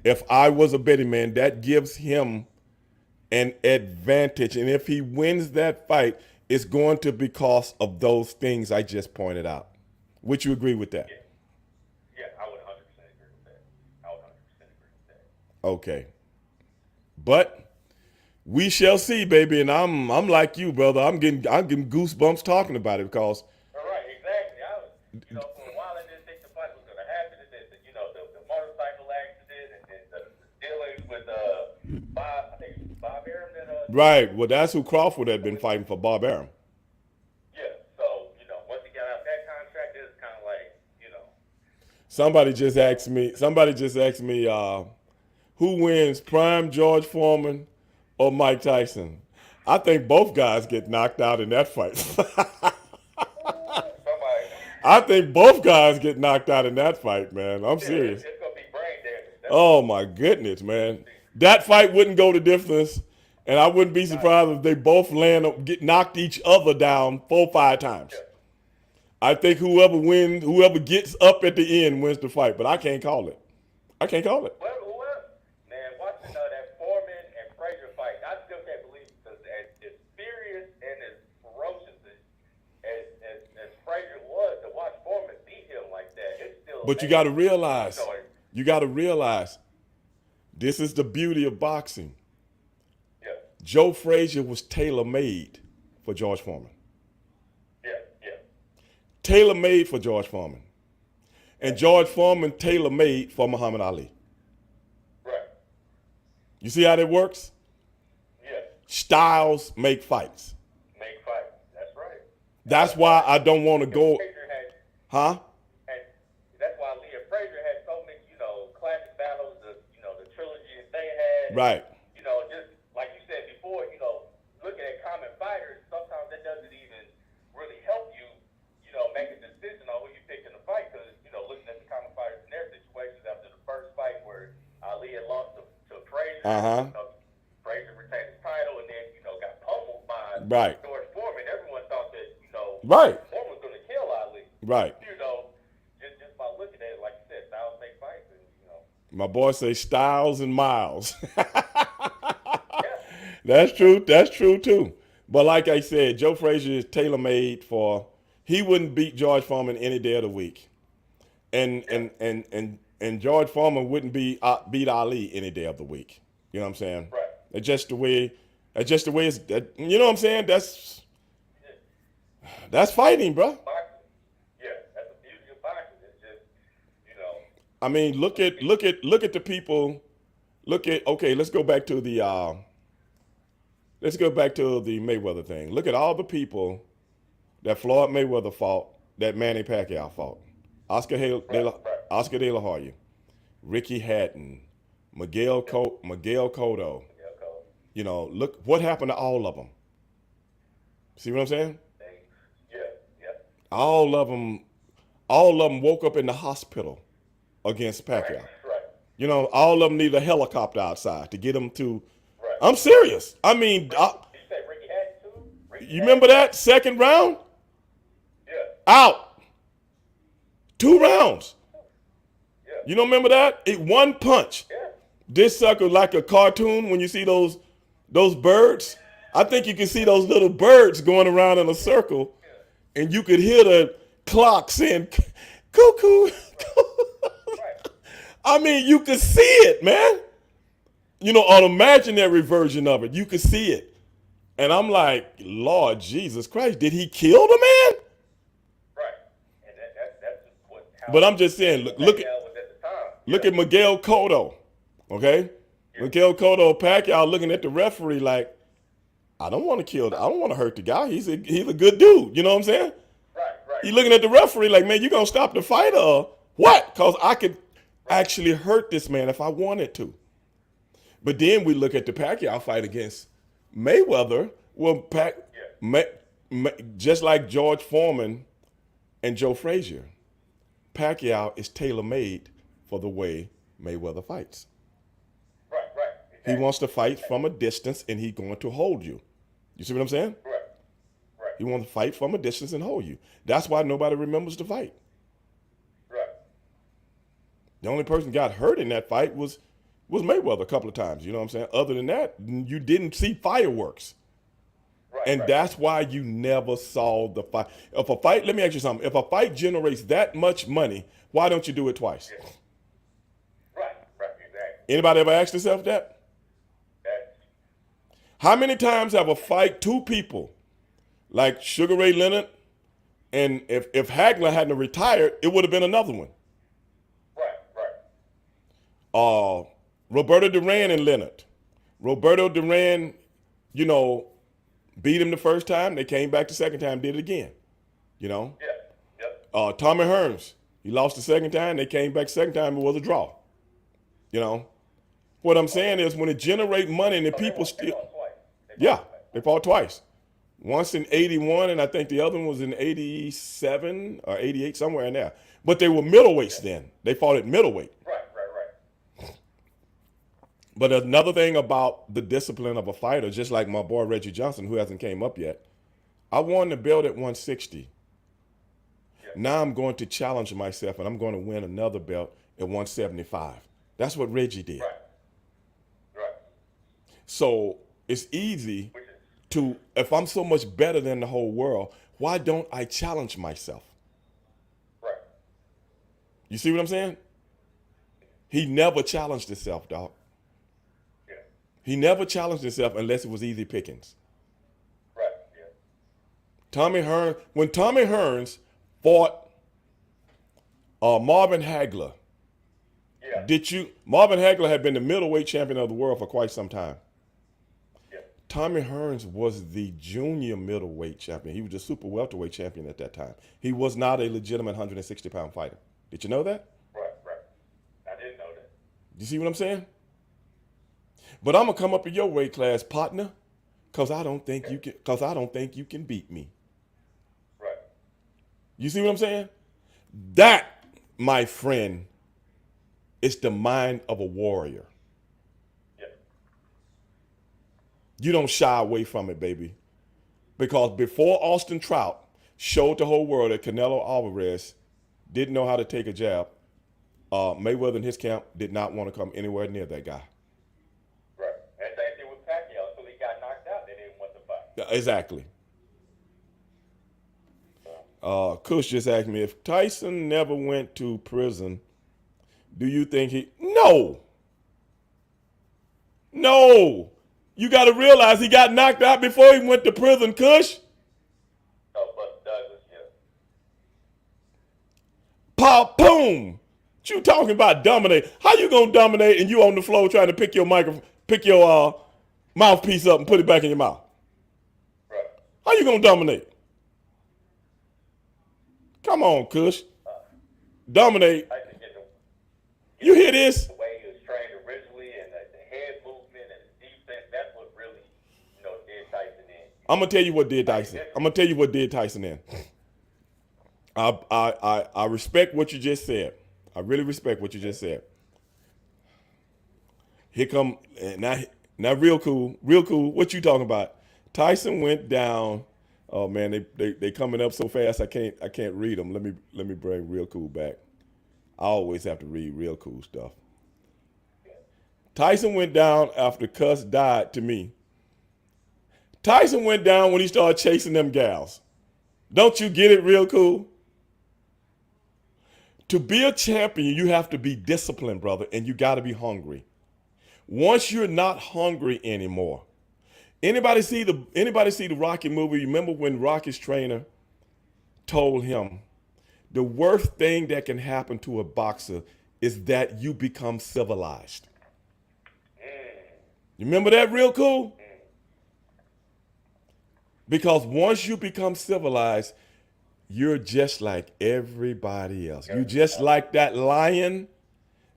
if I was a betting man, that gives him an advantage. And if he wins that fight, it's going to be because of those things I just pointed out. Would you agree with that?
Yeah. Yeah. I would 100% agree with that. I would 100% agree with that.
Okay. But we shall see, baby. And I'm like you, brother. I'm getting goosebumps talking about it because
All right. Exactly. I was, for a while I didn't think the fight was going to happen, and then the motorcycle accident, and then the dealings with Bob. I think it was Bob Arum that
right. Well, that's who Crawford had been fighting for, Bob Arum.
Yeah. So once he got out that contract, it was kind of like
Somebody just asked me, who wins, Prime George Foreman or Mike Tyson? I think both guys get knocked out in that fight.
somebody.
I think both guys get knocked out in that fight, man. I'm serious.
It's gonna be brain damage.
Oh my goodness, man. That fight wouldn't go the distance, and I wouldn't be surprised if they both get knocked each other down 4 or 5 times.
Yeah.
I think whoever gets up at the end wins the fight, but I can't call it. I can't call it.
Well, man, watching that Foreman and Frazier fight, I still can't believe because as furious and as ferocious as Frazier was, to watch Foreman beat him like that, it's still.
But you got to realize, this is the beauty of boxing.
Yeah.
Joe Frazier was tailor-made for George Foreman.
Yeah. Yeah.
Tailor-made for George Foreman. And George Foreman tailor-made for Muhammad Ali.
Right.
You see how that works?
Yeah.
Styles make fights.
Make fight. That's right.
That's why I don't want to go.
Frazier had.
Huh?
And that's why Lee and Frazier had so many, classic battles, the trilogy that they had.
Right.
Just like you said before, looking at common fighters, sometimes that doesn't even really help you, make a decision on who you pick in the fight because, looking at the common fighters in their situations after the first fight where Ali had lost to Frazier, Frazier retained his title and then, got pummeled by
Right.
George Foreman. Everyone thought that,
Right.
Foreman was going to kill Ali.
Right.
Just by looking at it, like you said, styles make fights, and
My boy say Styles and Miles.
yeah,
That's true. That's true too. But like I said, Joe Frazier is tailor-made for. He wouldn't beat George Foreman any day of the week, and George Foreman wouldn't beat Ali any day of the week. You know what I'm saying?
right.
It's just the way. It's just the way it's. You know what I'm saying? That's fighting, bro.
Boxing, yeah, that's the beauty of boxing. It's just,
I mean, look at the people. Okay. Let's go back to the Mayweather thing. Look at all the people that Floyd Mayweather fought that Manny Pacquiao fought. Oscar De La Hoya, Ricky Hatton, Miguel Cotto.
Yeah, cool.
You know, look what happened to all of them. See what I'm saying?
Yeah, yeah.
All of them, all of them woke up in the hospital against Pacquiao.
Right.
You know, all of them need a helicopter outside to get them to.
Right.
I'm serious. I mean,
Did you say Ricky Hatton too?
you remember that second round?
Yeah.
Out. 2 rounds.
Yeah.
You don't remember that? It one punch.
Yeah.
This sucker like a cartoon when you see those birds. I think you can see those little birds going around in a circle, and you could hear the clock saying, cuckoo.
Right.
I mean, you could see it, man. You know, an imaginary version of it. You could see it. And I'm like, Lord Jesus Christ, did he kill the man?
Right. And that's what.
But I'm just saying, look at Miguel Cotto, okay? Yeah. Miguel Cotto, Pacquiao looking at the referee like, I don't want to hurt the guy. He's a good dude. You know what I'm saying?
Right.
He's looking at the referee like, man, you gonna stop the fight or what? Because I could actually hurt this man if I wanted to. But then we look at the Pacquiao fight against Mayweather. Well, just like George Foreman and Joe Frazier, Pacquiao is tailor-made for the way Mayweather fights.
Right.
Exactly. He wants to fight from a distance, and he's going to hold you. You see what I'm saying?
Right.
He wants to fight from a distance and hold you. That's why nobody remembers the fight.
Right.
The only person got hurt in that fight was Mayweather a couple of times. You know what I'm saying? Other than that, you didn't see fireworks. And that's why you never saw the fight. Let me ask you something. If a fight generates that much money, why don't you do it twice?
Yes. Right, exactly.
Anybody ever asked themselves that?
Yes.
How many times have a fight, 2 people, like Sugar Ray Leonard, and if Hagler hadn't retired, it would have been another one.
Right.
Roberto Duran and Leonard. Roberto Duran, you know, beat him the first time. They came back the second time, did it again. You know?
Yeah. Yep.
Tommy Hearns, he lost the second time. They came back the second time. It was a draw. You know? What I'm saying is when it generates money and the people still. They fought twice. Once in 81, and I think the other one was in 87 or 88, somewhere in there. But they were middleweights then. They fought at middleweight.
Right.
But another thing about the discipline of a fighter, just like my boy Reggie Johnson, who hasn't came up yet, I won the belt at 160. Yeah. Now I'm going to challenge myself, and I'm going to win another belt at 175. That's what Reggie did.
Right.
So it's easy to, if I'm so much better than the whole world, why don't I challenge myself?
Right.
You see what I'm saying? He never challenged himself, dog. He never challenged himself unless it was easy pickings.
Right. Yeah.
When Tommy Hearns fought Marvin Hagler, Marvin Hagler had been the middleweight champion of the world for quite some time.
Yeah.
Tommy Hearns was the junior middleweight champion. He was the super welterweight champion at that time. He was not a legitimate 160-pound fighter. Did you know that?
Right. I didn't know that.
You see what I'm saying? But I'm gonna come up in your weight class, partner, because I don't think you can. Because I don't think you can beat me.
Right.
You see what I'm saying? That, my friend, is the mind of a warrior.
Yeah.
You don't shy away from it, baby, because before Austin Trout showed the whole world that Canelo Alvarez didn't know how to take a jab, Mayweather and his camp did not want to come anywhere near that guy. Exactly. Kush just asked me, if Tyson never went to prison, do you think he... No. You got to realize he got knocked out before he went to prison, Kush.
Oh, but Douglas, yeah.
Pop, boom. What you talking about dominate? How you going to dominate and you on the floor trying to pick your mouthpiece up and put it back in your mouth? How you gonna dominate? Come on, Kush. Dominate.
I think
You hear this?
the way he was trained originally and the head movement and the defense, that's what really, did Tyson in.
I'm gonna tell you what did Tyson. I'm gonna tell you what did Tyson in. I respect what you just said. I really respect what you just said. Here come now real cool, real cool. What you talking about? Tyson went down. Oh man, they coming up so fast. I can't read them. Let me bring real cool back. I always have to read real cool stuff. Tyson went down after Cuss died to me. Tyson went down when he started chasing them gals. Don't you get it real cool? To be a champion, you have to be disciplined, brother, and you got to be hungry. Once you're not hungry anymore, anybody see the Rocky movie? You remember when Rocky's trainer told him the worst thing that can happen to a boxer is that you become civilized. You remember that real cool? Because once you become civilized, you're just like everybody else. You just like that lion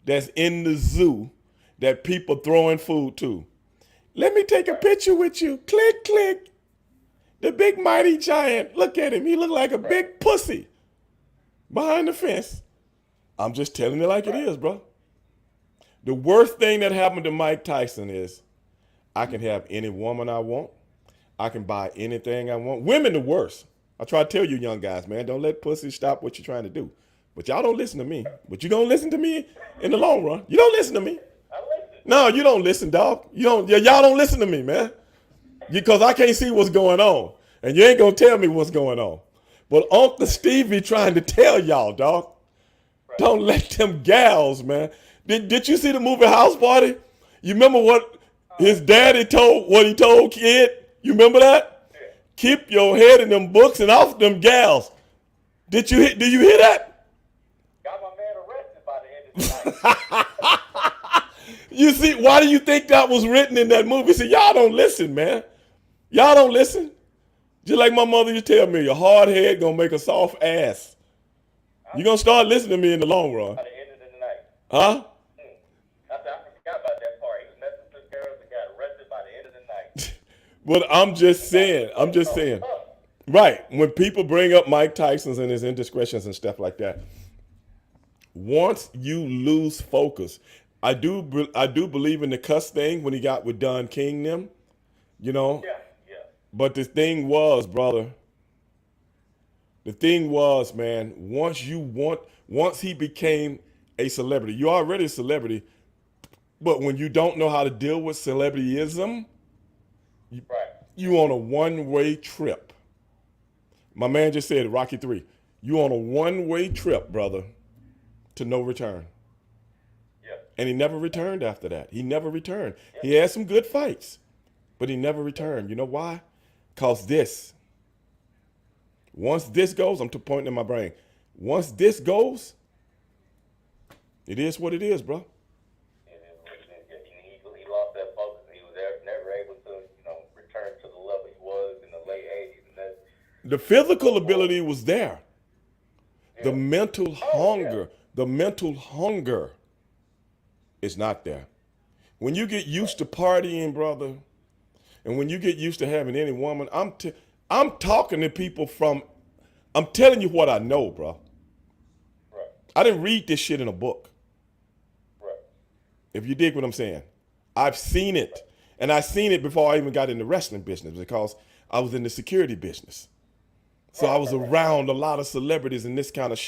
that's in the zoo that people throwing food to. Let me take a picture with you. Click, click. The big mighty giant. Look at him. He look like a big pussy behind the fence. I'm just telling it like it is, bro. The worst thing that happened to Mike Tyson is I can have any woman I want. I can buy anything I want. Women the worst. I try to tell you young guys, man, don't let pussy stop what you're trying to do. But y'all don't listen to me. But you gonna listen to me in the long run. You don't listen to me. No, you don't listen, dog. Y'all don't listen to me, man. Because I can't see what's going on. And you ain't gonna tell me what's going on. But Uncle Stevie trying to tell y'all, dog. Don't let them gals, man. Did you see the movie House Party? You remember what his daddy what he told kid? You remember that? Keep your head in them books and off them gals. Do you hear that?
Got my man arrested by the end of the night.
You see, why do you think that was written in that movie? See, y'all don't listen, man. Y'all don't listen. Just like my mother used to tell me, your hard head gonna make a soft ass. You're gonna start listening to me in the long run.
By the end of the night.
Huh?
I forgot about that part. He was messing with girls and got arrested by the end of the night.
But I'm just saying. Right. When people bring up Mike Tyson's and his indiscretions and stuff like that, once you lose focus, I do believe in the cuss thing when he got with Don King them,
Yeah.
But the thing was, brother, man, once he became a celebrity, you're already a celebrity, but when you don't know how to deal with celebrityism, you on a one-way trip. My man just said it, Rocky 3. You on a one-way trip, brother, to no return.
Yeah.
And he never returned after that. He never returned. Yeah. He had some good fights, but he never returned. You know why? Because once this goes, I'm to point in my brain. Once this goes, it is what it is, bro.
He lost that focus. He was never able to, return to the level he was in the late 80s. And
the physical ability was there. Yeah. The mental hunger is not there. When you get used to partying, brother, and when you get used to having any woman, I'm talking to people I'm telling you what I know, bro.
Right.
I didn't read this shit in a book.
Right.
If you dig what I'm saying. I've seen it. And I seen it before I even got in the wrestling business because I was in the security business. So I was around a lot of celebrities in this kind of,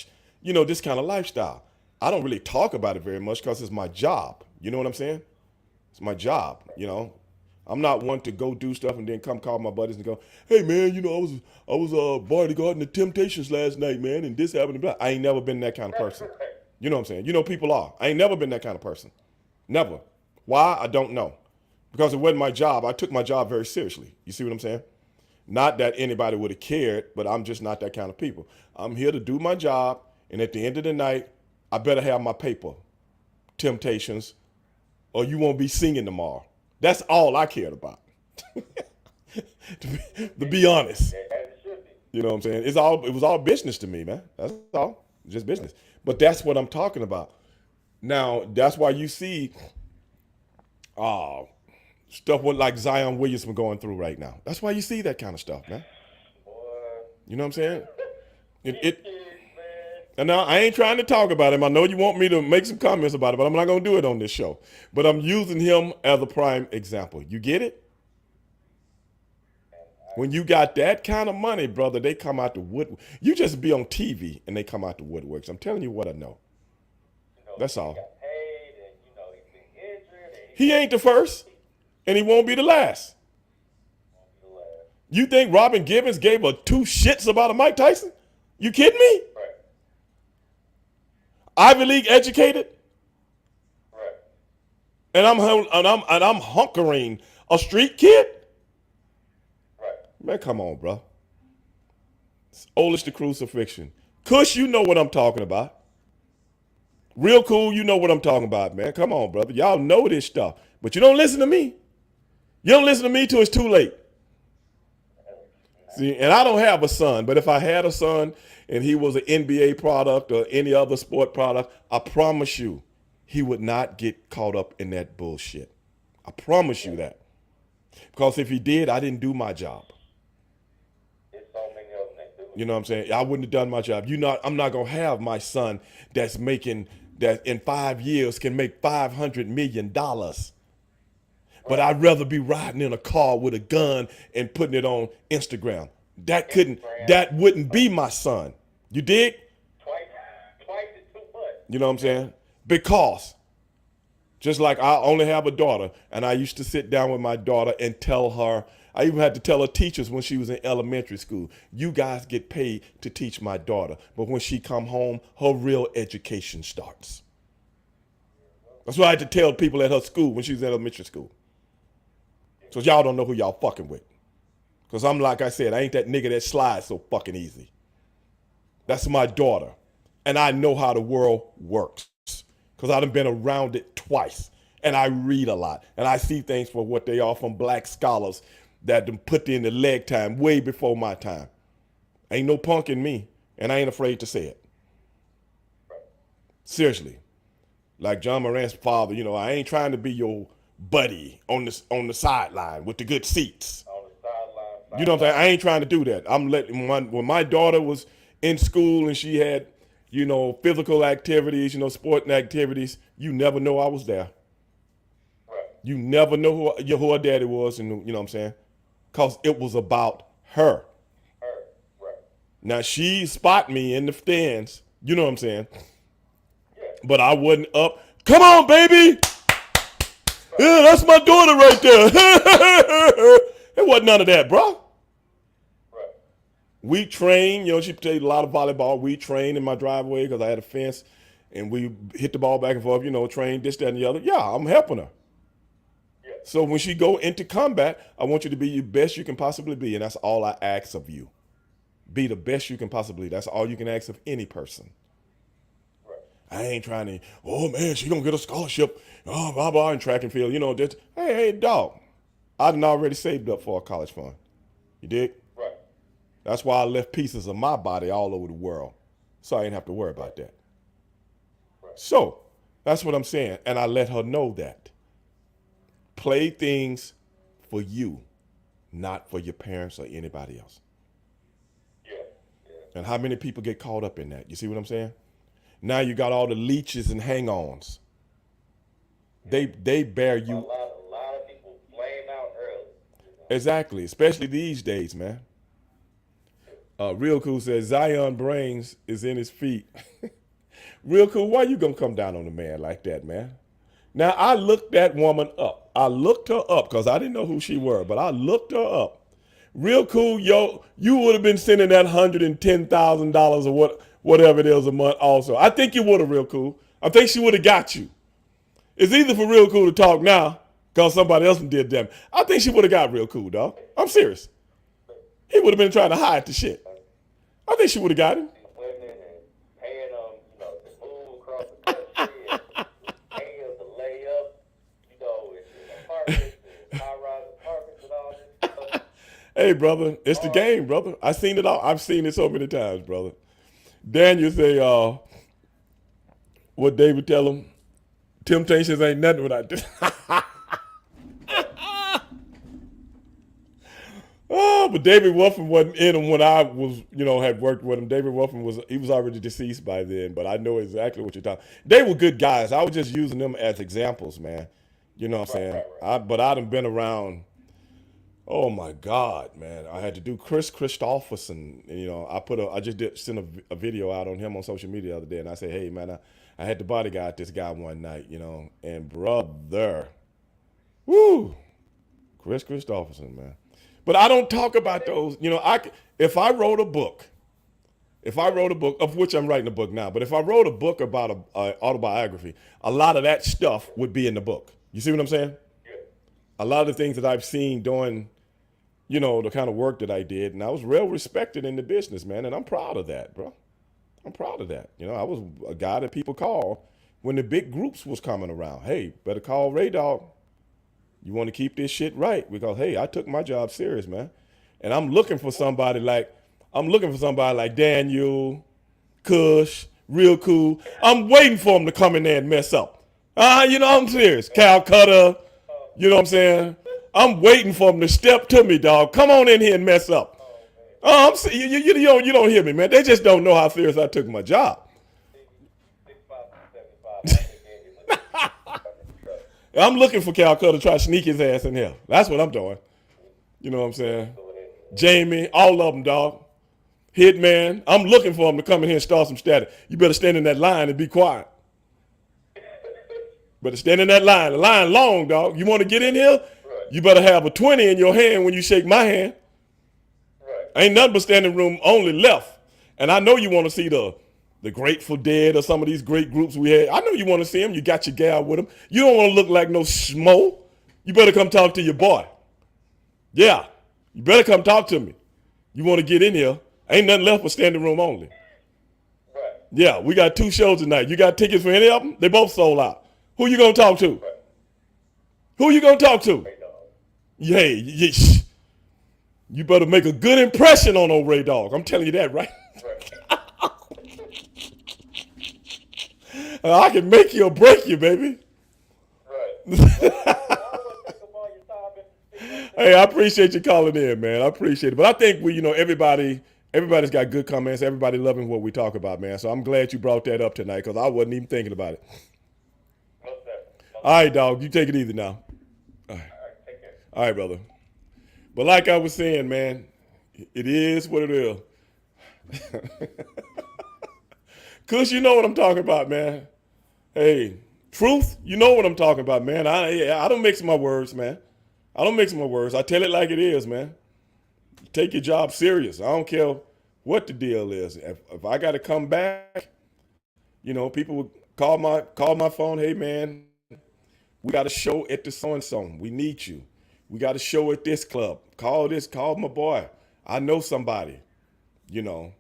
this kind of lifestyle. I don't really talk about it very much because it's my job. You know what I'm saying? It's my job, I'm not one to go do stuff and then come call my buddies and go, hey man, I was bodyguarding the Temptations last night, man, and this happened. And blah. I ain't never been that kind of person. You know what I'm saying? People are. I ain't never been that kind of person. Never. Why? I don't know. Because it wasn't my job. I took my job very seriously. You see what I'm saying? Not that anybody would have cared, but I'm just not that kind of people. I'm here to do my job, and at the end of the night, I better have my paper, Temptations, or you won't be singing tomorrow. That's all I cared about. to be honest.
it should be.
You know what I'm saying? It was all business to me, man. That's all. Just business. But that's what I'm talking about. Now, that's why you see uh stuff what like Zion Williamson going through right now. That's why you see that kind of stuff, man.
Boy,
You know what I'm saying?
these
It
kids, man.
and now I ain't trying to talk about him. I know you want me to make some comments about it, but I'm not gonna do it on this show. But I'm using him as a prime example. You get it? When you got that kind of money, brother, they come out the wood. You just be on TV and they come out the woodworks. I'm telling you what I know.
You know,
That's
he
all.
got paid, and you know he's been injured, and
He ain't the first, and he won't be the last.
he won't be the last.
You think Robin Givens gave a two shits about a Mike Tyson? You kidding me?
Right,
Ivy League educated,
right.
and I'm hunkering a street kid.
Right.
Man, come on, bro. It's old as the crucifixion. Kush, you know what I'm talking about. Real cool, you know what I'm talking about, man. Come on, brother. Y'all know this stuff, but you don't listen to me. You don't listen to me till it's too late. See, and I don't have a son, but if I had a son and he was an NBA product or any other sport product, I promise you, he would not get caught up in that bullshit. I promise you that. Because if he did, I didn't do my job.
There's so many of them that do it.
You know what I'm saying? I wouldn't have done my job. I'm not gonna have my son that's making that in 5 years can make $500 million. But I'd rather be riding in a car with a gun and putting it on Instagram. That wouldn't be my son. You dig?
Twice is too much.
You know what I'm saying? Because just like I only have a daughter, and I used to sit down with my daughter and tell her, I even had to tell her teachers when she was in elementary school, you guys get paid to teach my daughter. But when she come home, her real education starts. That's what I had to tell people at her school when she was in elementary school. So y'all don't know who y'all fucking with. Because I'm like I said, I ain't that nigga that slides so fucking easy. That's my daughter. And I know how the world works. Because I done been around it twice. And I read a lot. And I see things for what they are from black scholars that done put in the leg time way before my time. Ain't no punk in me. And I ain't afraid to say it. Seriously. Like John Morant's father, you know, I ain't trying to be your buddy on the sideline with the good seats.
On the sideline.
You know what I'm saying? I ain't trying to do that. I'm letting when my daughter was in school and she had, you know, physical activities, you know, sporting activities, you never know I was there.
Right.
You never know who her daddy was, and you know what I'm saying? Because it was about her.
Right.
Now she spot me in the stands, you know what I'm saying?
Yeah.
But I wasn't up. Come on, baby. Yeah, that's my daughter right there. It wasn't none of that, bro.
Right.
We trained, you know, she played a lot of volleyball. We trained in my driveway because I had a fence, and we hit the ball back and forth, you know, train this, that, and the other. Yeah, I'm helping her.
Yeah.
So when she go into combat, I want you to be the best you can possibly be, and that's all I ask of you. Be the best you can possibly. That's all you can ask of any person.
Right.
I ain't trying to, oh man, she gonna get a scholarship, oh, blah, blah, in track and field, you know, just, hey, dog, I done already saved up for a college fund. You dig?
Right.
That's why I left pieces of my body all over the world, so I ain't have to worry about that.
Right.
So, that's what I'm saying, and I let her know that. Play things for you, not for your parents or anybody else.
Yeah. Yeah.
And how many people get caught up in that? You see what I'm saying? Now you got all the leeches and hang-ons. They bear you.
A lot of people flame out early. You know?
Exactly, especially these days, man. Real Cool says Zion brains is in his feet. Real Cool, why you gonna come down on the man like that, man? Now I looked that woman up. I looked her up because I didn't know who she were, but I looked her up. Real Cool, yo, you would have been sending that $110,000 or whatever it is a month. Also, I think you would have, Real Cool. I think she would have got you. It's either for Real Cool to talk now because somebody else did them. I think she would have got Real Cool, dog. I'm serious. He would have been trying to hide the shit. I think she would have got him.
Women and paying them, you know, to move across the country and paying them to lay up, you know, in apartments and high-rise apartments and all this stuff.
Hey, brother, it's the game, brother. I seen it all. I've seen it so many times, brother. Daniel say, what David tell him? Temptations ain't nothing without this. Oh, but David Wolfen wasn't in him when I was, had worked with him. David Wolfen was already deceased by then, but I know exactly what you're talking. They were good guys. I was just using them as examples, man. You know what I'm saying? But I done been around. Oh my God, man! I had to do Chris Christopherson. I just sent a video out on him on social media the other day, and I said, hey, man, I had to bodyguard this guy one night, and brother, woo, Chris Christopherson, man. But I don't talk about those. If I wrote a book, of which I'm writing a book now, but if I wrote a book about a autobiography, a lot of that stuff would be in the book. You see what I'm saying? A lot of the things that I've seen doing, the kind of work that I did, and I was real respected in the business, man, and I'm proud of that, bro. I'm proud of that. I was a guy that people called when the big groups was coming around. Hey, better call Ray Dog. You want to keep this shit right because, hey, I took my job serious, man. And I'm looking for somebody like Daniel, Kush, Real Cool. I'm waiting for them to come in there and mess up. I'm serious. Calcutta, you know what I'm saying? I'm waiting for them to step to me, dog. Come on in here and mess up. You don't hear me, man. They just don't know how serious I took my job. I'm looking for Calcutta to try to sneak his ass in here. That's what I'm doing. You know what I'm saying? Jamie, all of them, dog. Hitman, I'm looking for him to come in here and start some static. You better stand in that line and be quiet. Better stand in that line. The line long, dog. You want to get in here? You better have a 20 in your hand when you shake my hand. Ain't nothing but standing room only left. And I know you want to see the Grateful Dead or some of these great groups we had. I know you want to see them. You got your gal with them. You don't want to look like no schmo. You better come talk to your boy. Yeah, you better come talk to me. You want to get in here. Ain't nothing left but standing room only. Yeah, we got 2 shows tonight. You got tickets for any of them? They both sold out. Who you going to talk to? Who you going to talk to? Hey, you better make a good impression on old Ray Dog. I'm telling you that, right? I can make you or break you, baby. Hey, I appreciate you calling in, man. I appreciate it. But I think everybody's got good comments. Everybody loving what we talk about, man. So I'm glad you brought that up tonight because I wasn't even thinking about it. All right, dog. You take it easy now. All right. All right, brother. But like I was saying, man, it is what it is. Kush, you know what I'm talking about, man. Hey, Truth, you know what I'm talking about, man. I don't mix my words, man. I don't mix my words. I tell it like it is, man. Take your job serious. I don't care what the deal is. If I got to come back, people would call my phone. Hey, man, we got a show at the so-and-so. We need you. We got a show at this club. Call my boy. I know somebody, and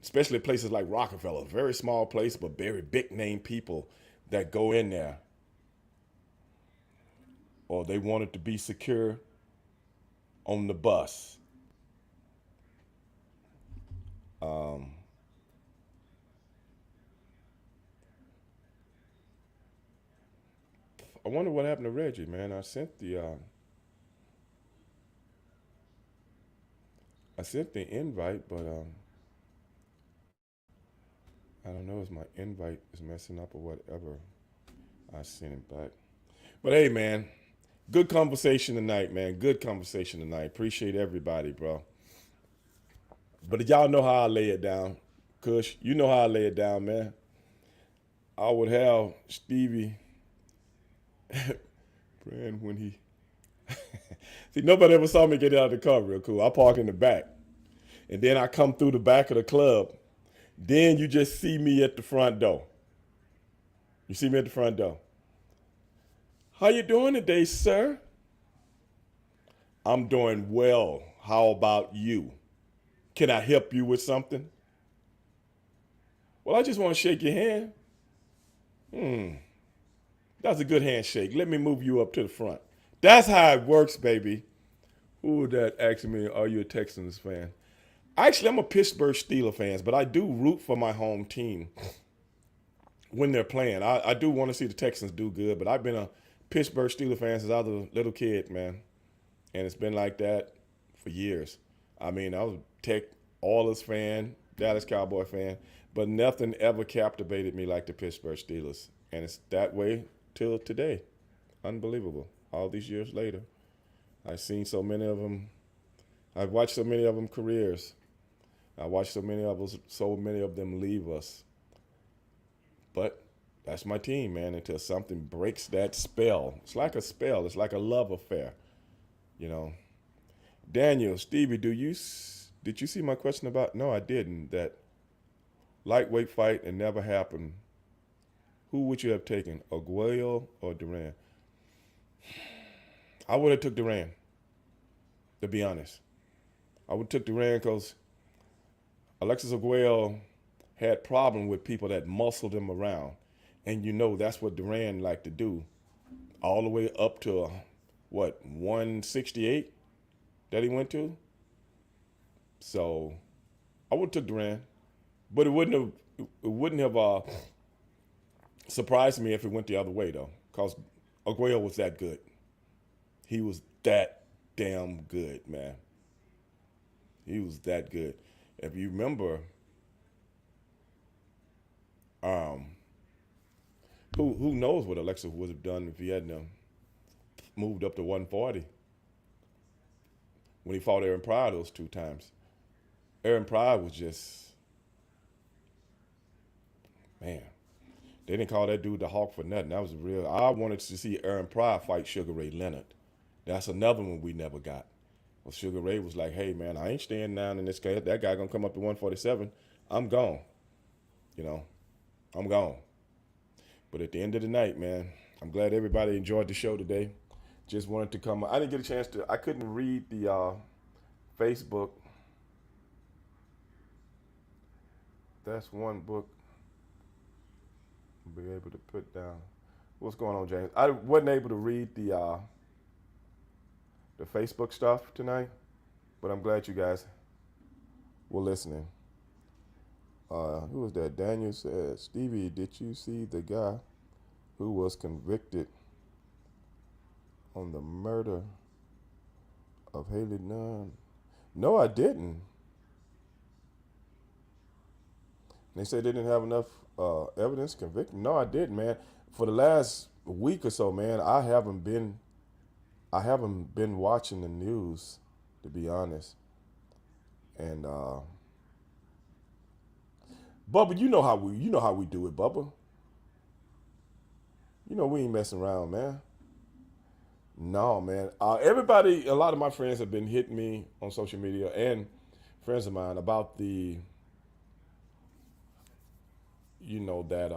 especially places like Rockefeller, very small place, but very big name people that go in there. Or they want it to be secure on the bus. I wonder what happened to Reggie, man. I sent the invite, but I don't know if my invite is messing up or whatever. I sent it back. But hey, man, good conversation tonight, man. Good conversation tonight. Appreciate everybody, bro. But y'all know how I lay it down. Kush, you know how I lay it down, man. I would have Stevie praying when he... See, nobody ever saw me get out of the car real cool. I park in the back. And then I come through the back of the club. Then you just see me at the front door. You see me at the front door. How you doing today, sir? I'm doing well. How about you? Can I help you with something? Well, I just want to shake your hand. That's a good handshake. Let me move you up to the front. That's how it works, baby. Who that asking me, are you a Texans fan? Actually, I'm a Pittsburgh Steelers fan, but I do root for my home team when they're playing. I do want to see the Texans do good, but I've been a Pittsburgh Steelers fan since I was a little kid, man. And it's been like that for years. I mean, I was a Tech Oilers fan, Dallas Cowboy fan, but nothing ever captivated me like the Pittsburgh Steelers. And it's that way till today. Unbelievable. All these years later, I've seen so many of them. I've watched so many of them careers. I watched so many of them leave us. But that's my team, man. Until something breaks that spell, it's like a spell. It's like a love affair, you know. Daniel, Stevie, did you see my question about? No, I didn't. That lightweight fight and never happened. Who would you have taken, Aguayo or Duran? I would have took Duran. To be honest, I would have took Duran because Alexis Aguayo had problem with people that muscled him around, and you know that's what Duran liked to do, all the way up to what 168 that he went to. So I would have took Duran, but it wouldn't have surprised me if it went the other way though, because Aguayo was that good. He was that damn good, man. He was that good. If you remember, who knows what Alexis would have done if he hadn't moved up to 140 when he fought Aaron Pryor those two times. Aaron Pryor was just, man. They didn't call that dude the Hawk for nothing. That was real. I wanted to see Aaron Pryor fight Sugar Ray Leonard. That's another one we never got. Well, Sugar Ray was like, hey, man, I ain't staying down in this case. That guy going to come up to 147. I'm gone. You know, I'm gone. But at the end of the night, man, I'm glad everybody enjoyed the show today. Just wanted to come. I didn't get a chance to. I couldn't read the Facebook. That's one book I'll be able to put down. What's going on, James? I wasn't able to read the Facebook stuff tonight, but I'm glad you guys were listening. Who was that? Daniel said, Stevie, did you see the guy who was convicted on the murder of Haley Nunn? No, I didn't. They said they didn't have enough evidence convicting. No, I didn't, man. For the last week or so, man, I haven't been watching the news, to be honest. And Bubba, you know how we do it, Bubba. You know we ain't messing around, man. No, man. A lot of my friends have been hitting me on social media and friends of mine about the, that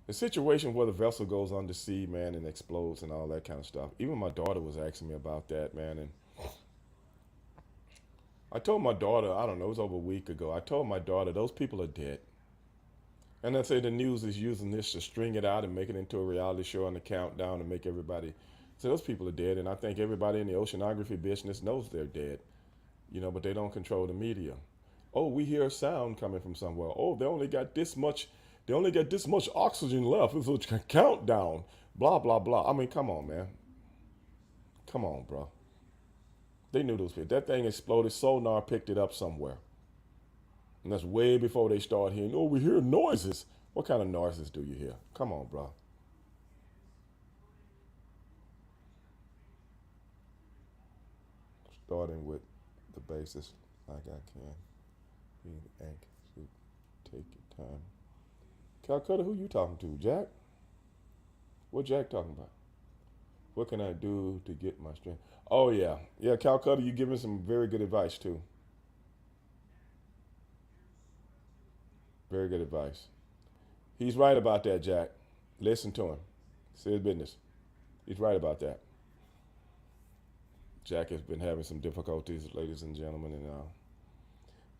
the situation where the vessel goes under sea, man, and explodes and all that kind of stuff. Even my daughter was asking me about that, man, and I told my daughter, I don't know, it was over a week ago. I told my daughter those people are dead. And I say the news is using this to string it out and make it into a reality show and a countdown and make everybody. So those people are dead, and I think everybody in the oceanography business knows they're dead, but they don't control the media. Oh, we hear a sound coming from somewhere. Oh, they only got this much oxygen left. It's a countdown. Blah, blah, blah. I mean, come on, man. Come on, bro. They knew those people. That thing exploded. Sonar picked it up somewhere. And that's way before they start hearing, oh, we hear noises. What kind of noises do you hear? Come on, bro. Starting with the basis like I can. Being anxious. Take your time. Calcutta, who you talking to? Jack? What Jack talking about? What can I do to get my strength? Oh, yeah. Yeah, Calcutta, you giving some very good advice, too. Very good advice. He's right about that, Jack. Listen to him. Say his business. He's right about that. Jack has been having some difficulties, ladies and gentlemen, and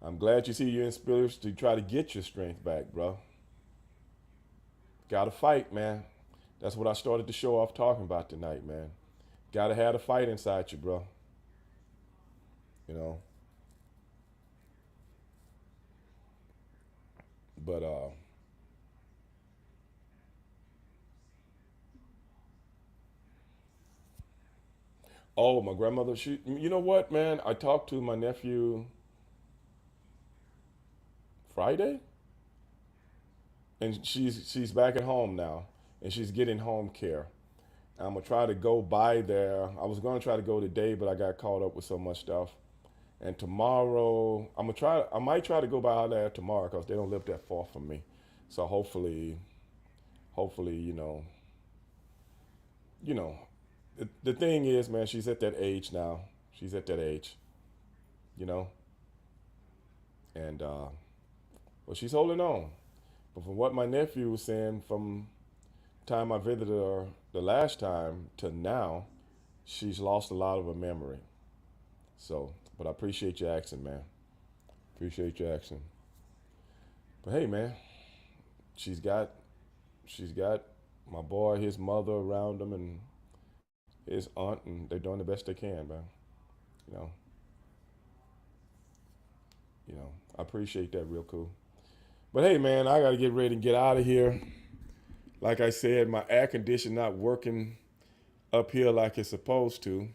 I'm glad you see you're in spirits to try to get your strength back, bro. Gotta fight, man. That's what I started the show off talking about tonight, man. Gotta have the fight inside you, bro. You know. But oh, my grandmother, you know what, man? I talked to my nephew Friday, and she's back at home now, and she's getting home care. I'm gonna try to go by there. I was gonna try to go today, but I got caught up with so much stuff. And tomorrow, I'm gonna try. I might try to go by there tomorrow because they don't live that far from me. So hopefully, you know, the thing is, man, she's at that age now. She's at that age, you know, and well, she's holding on. But from what my nephew was saying, from the time I visited her the last time to now, she's lost a lot of her memory. So, but I appreciate you asking, man. Appreciate you asking. But hey, man, she's got she's got my boy, his mother around him, and his aunt, and they're doing the best they can, man. You know, I appreciate that, real cool. But hey, man, I gotta get ready and get out of here. Like I said, my air conditioner not working up here like it's supposed to.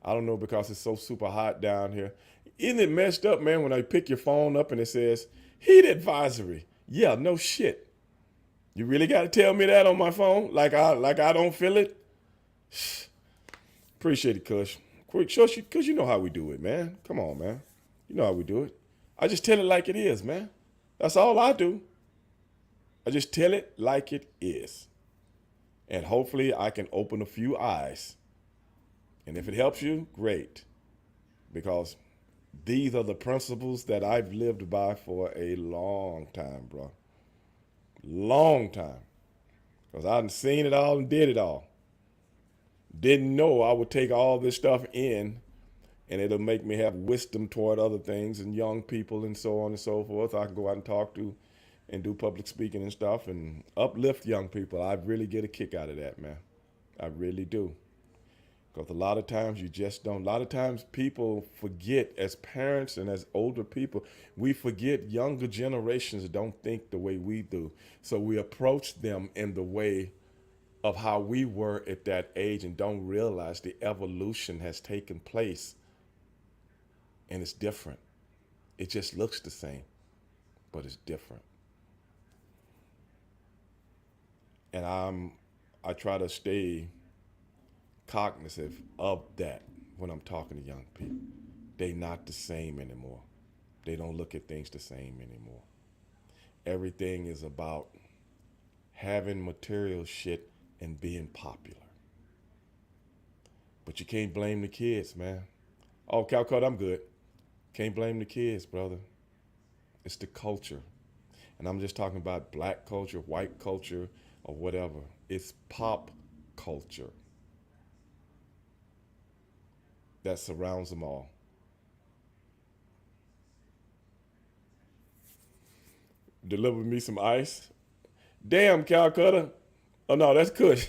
I don't know because it's so super hot down here. Isn't it messed up, man, when I pick your phone up and it says heat advisory? Yeah, no shit. You really got to tell me that on my phone, like I don't feel it. Appreciate it, Kush. Quick, cause you know how we do it, man. Come on, man. You know how we do it. I just tell it like it is, man. That's all I do. I just tell it like it is. And hopefully I can open a few eyes. And if it helps you, great. Because these are the principles that I've lived by for a long time, bro. Long time. Because I've seen it all and did it all. Didn't know I would take all this stuff in and it'll make me have wisdom toward other things and young people and so on and so forth. I can go out and talk to and do public speaking and stuff and uplift young people. I really get a kick out of that, man. I really do. Because a lot of times you just don't. A lot of times people forget, as parents and as older people, we forget younger generations don't think the way we do. So we approach them in the way of how we were at that age and don't realize the evolution has taken place and it's different. It just looks the same, but it's different. And I try to stay cognizant of that when I'm talking to young people. They not the same anymore. They don't look at things the same anymore. Everything is about having material shit and being popular. But you can't blame the kids, man. Oh, Calcutta, I'm good. Can't blame the kids, brother. It's the culture. And I'm just talking about black culture, white culture, or whatever. It's pop culture that surrounds them all. Deliver me some ice. Damn, Calcutta. Oh no, that's Kush.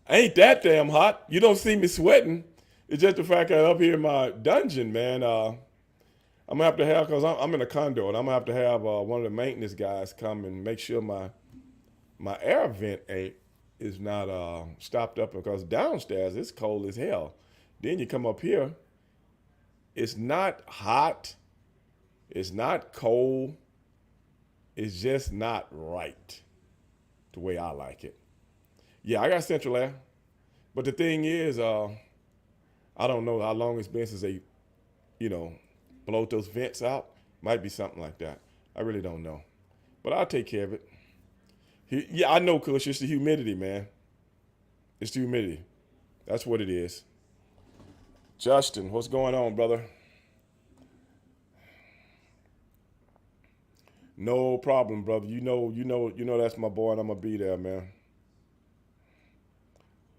Ain't that damn hot. You don't see me sweating. It's just the fact that up here in my dungeon, man, I'm gonna have to have, cause I'm in a condo, and I'm gonna have to have one of the maintenance guys come and make sure my air vent is not stopped up, because downstairs it's cold as hell. Then you come up here, it's not hot, it's not cold, it's just not right the way I like it. Yeah, I got central air, but the thing is, I don't know how long it's been since they, blowed those vents out. Might be something like that. I really don't know, but I'll take care of it. Yeah, I know, Kush. It's the humidity, man. It's the humidity. That's what it is. Justin, what's going on, brother? No problem, brother. You know that's my boy, and I'm gonna be there, man.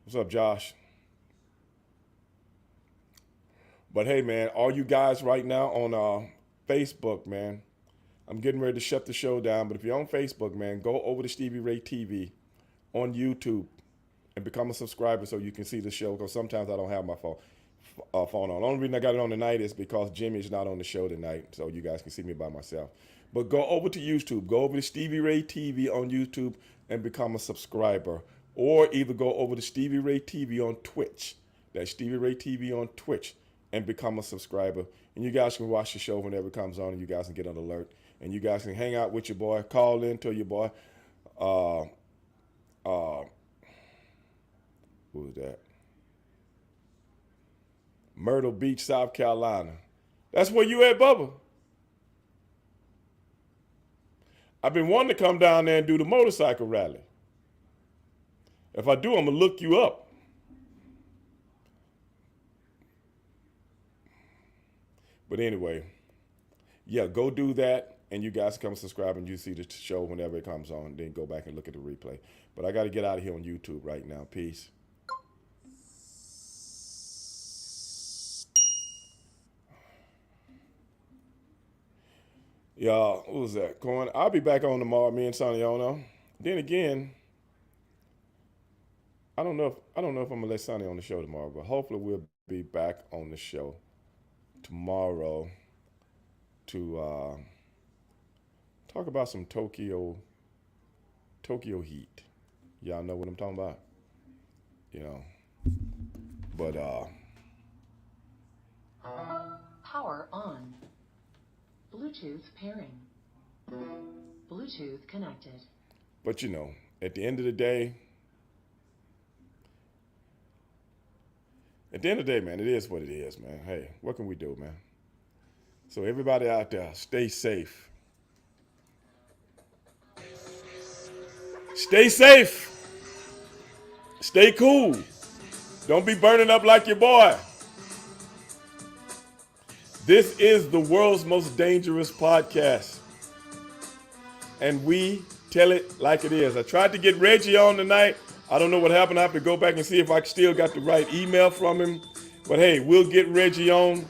What's up, Josh? But hey, man, all you guys right now on Facebook, man, I'm getting ready to shut the show down. But if you're on Facebook, man, go over to Stevie Ray TV on YouTube. and become a subscriber so you can see the show, because sometimes I don't have my phone on. The only reason I got it on tonight is because Jimmy's not on the show tonight, so you guys can see me by myself. But go over to YouTube. Go over to Stevie Ray TV on YouTube and become a subscriber. Or either go over to Stevie Ray TV on Twitch. That's Stevie Ray TV on Twitch, and become a subscriber. And you guys can watch the show whenever it comes on, and you guys can get an alert. And you guys can hang out with your boy, call in to your boy. Who was that? Myrtle Beach, South Carolina. That's where you at, Bubba. I've been wanting to come down there and do the motorcycle rally. If I do, I'm going to look you up. But anyway, yeah, go do that, and you guys come subscribe, and you see the show whenever it comes on, then go back and look at the replay. But I got to get out of here on YouTube right now. Peace. Y'all, what was that? I'll be back on tomorrow, me and Sonny Ono. Then again, I don't know if I'm gonna let Sonny on the show tomorrow, but hopefully we'll be back on the show tomorrow to talk about some Tokyo heat. Y'all know what I'm talking about? You know. But
power on. Bluetooth pairing. Bluetooth connected.
But you know, at the end of the day, man, it is what it is, man. Hey, what can we do, man? So everybody out there, stay safe. Stay safe. Stay cool. Don't be burning up like your boy. This is the world's most dangerous podcast. And we tell it like it is. I tried to get Reggie on tonight. I don't know what happened. I have to go back and see if I still got the right email from him. But hey, we'll get Reggie on.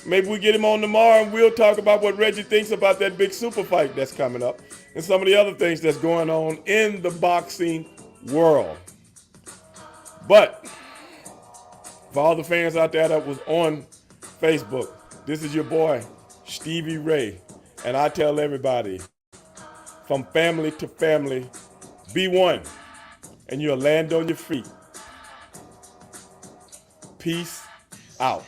Maybe we get him on tomorrow and we'll talk about what Reggie thinks about that big super fight that's coming up and some of the other things that's going on in the boxing world. But for all the fans out there that was on Facebook, this is your boy, Stevie Ray. And I tell everybody, from family to family, be one, and you'll land on your feet. Peace out.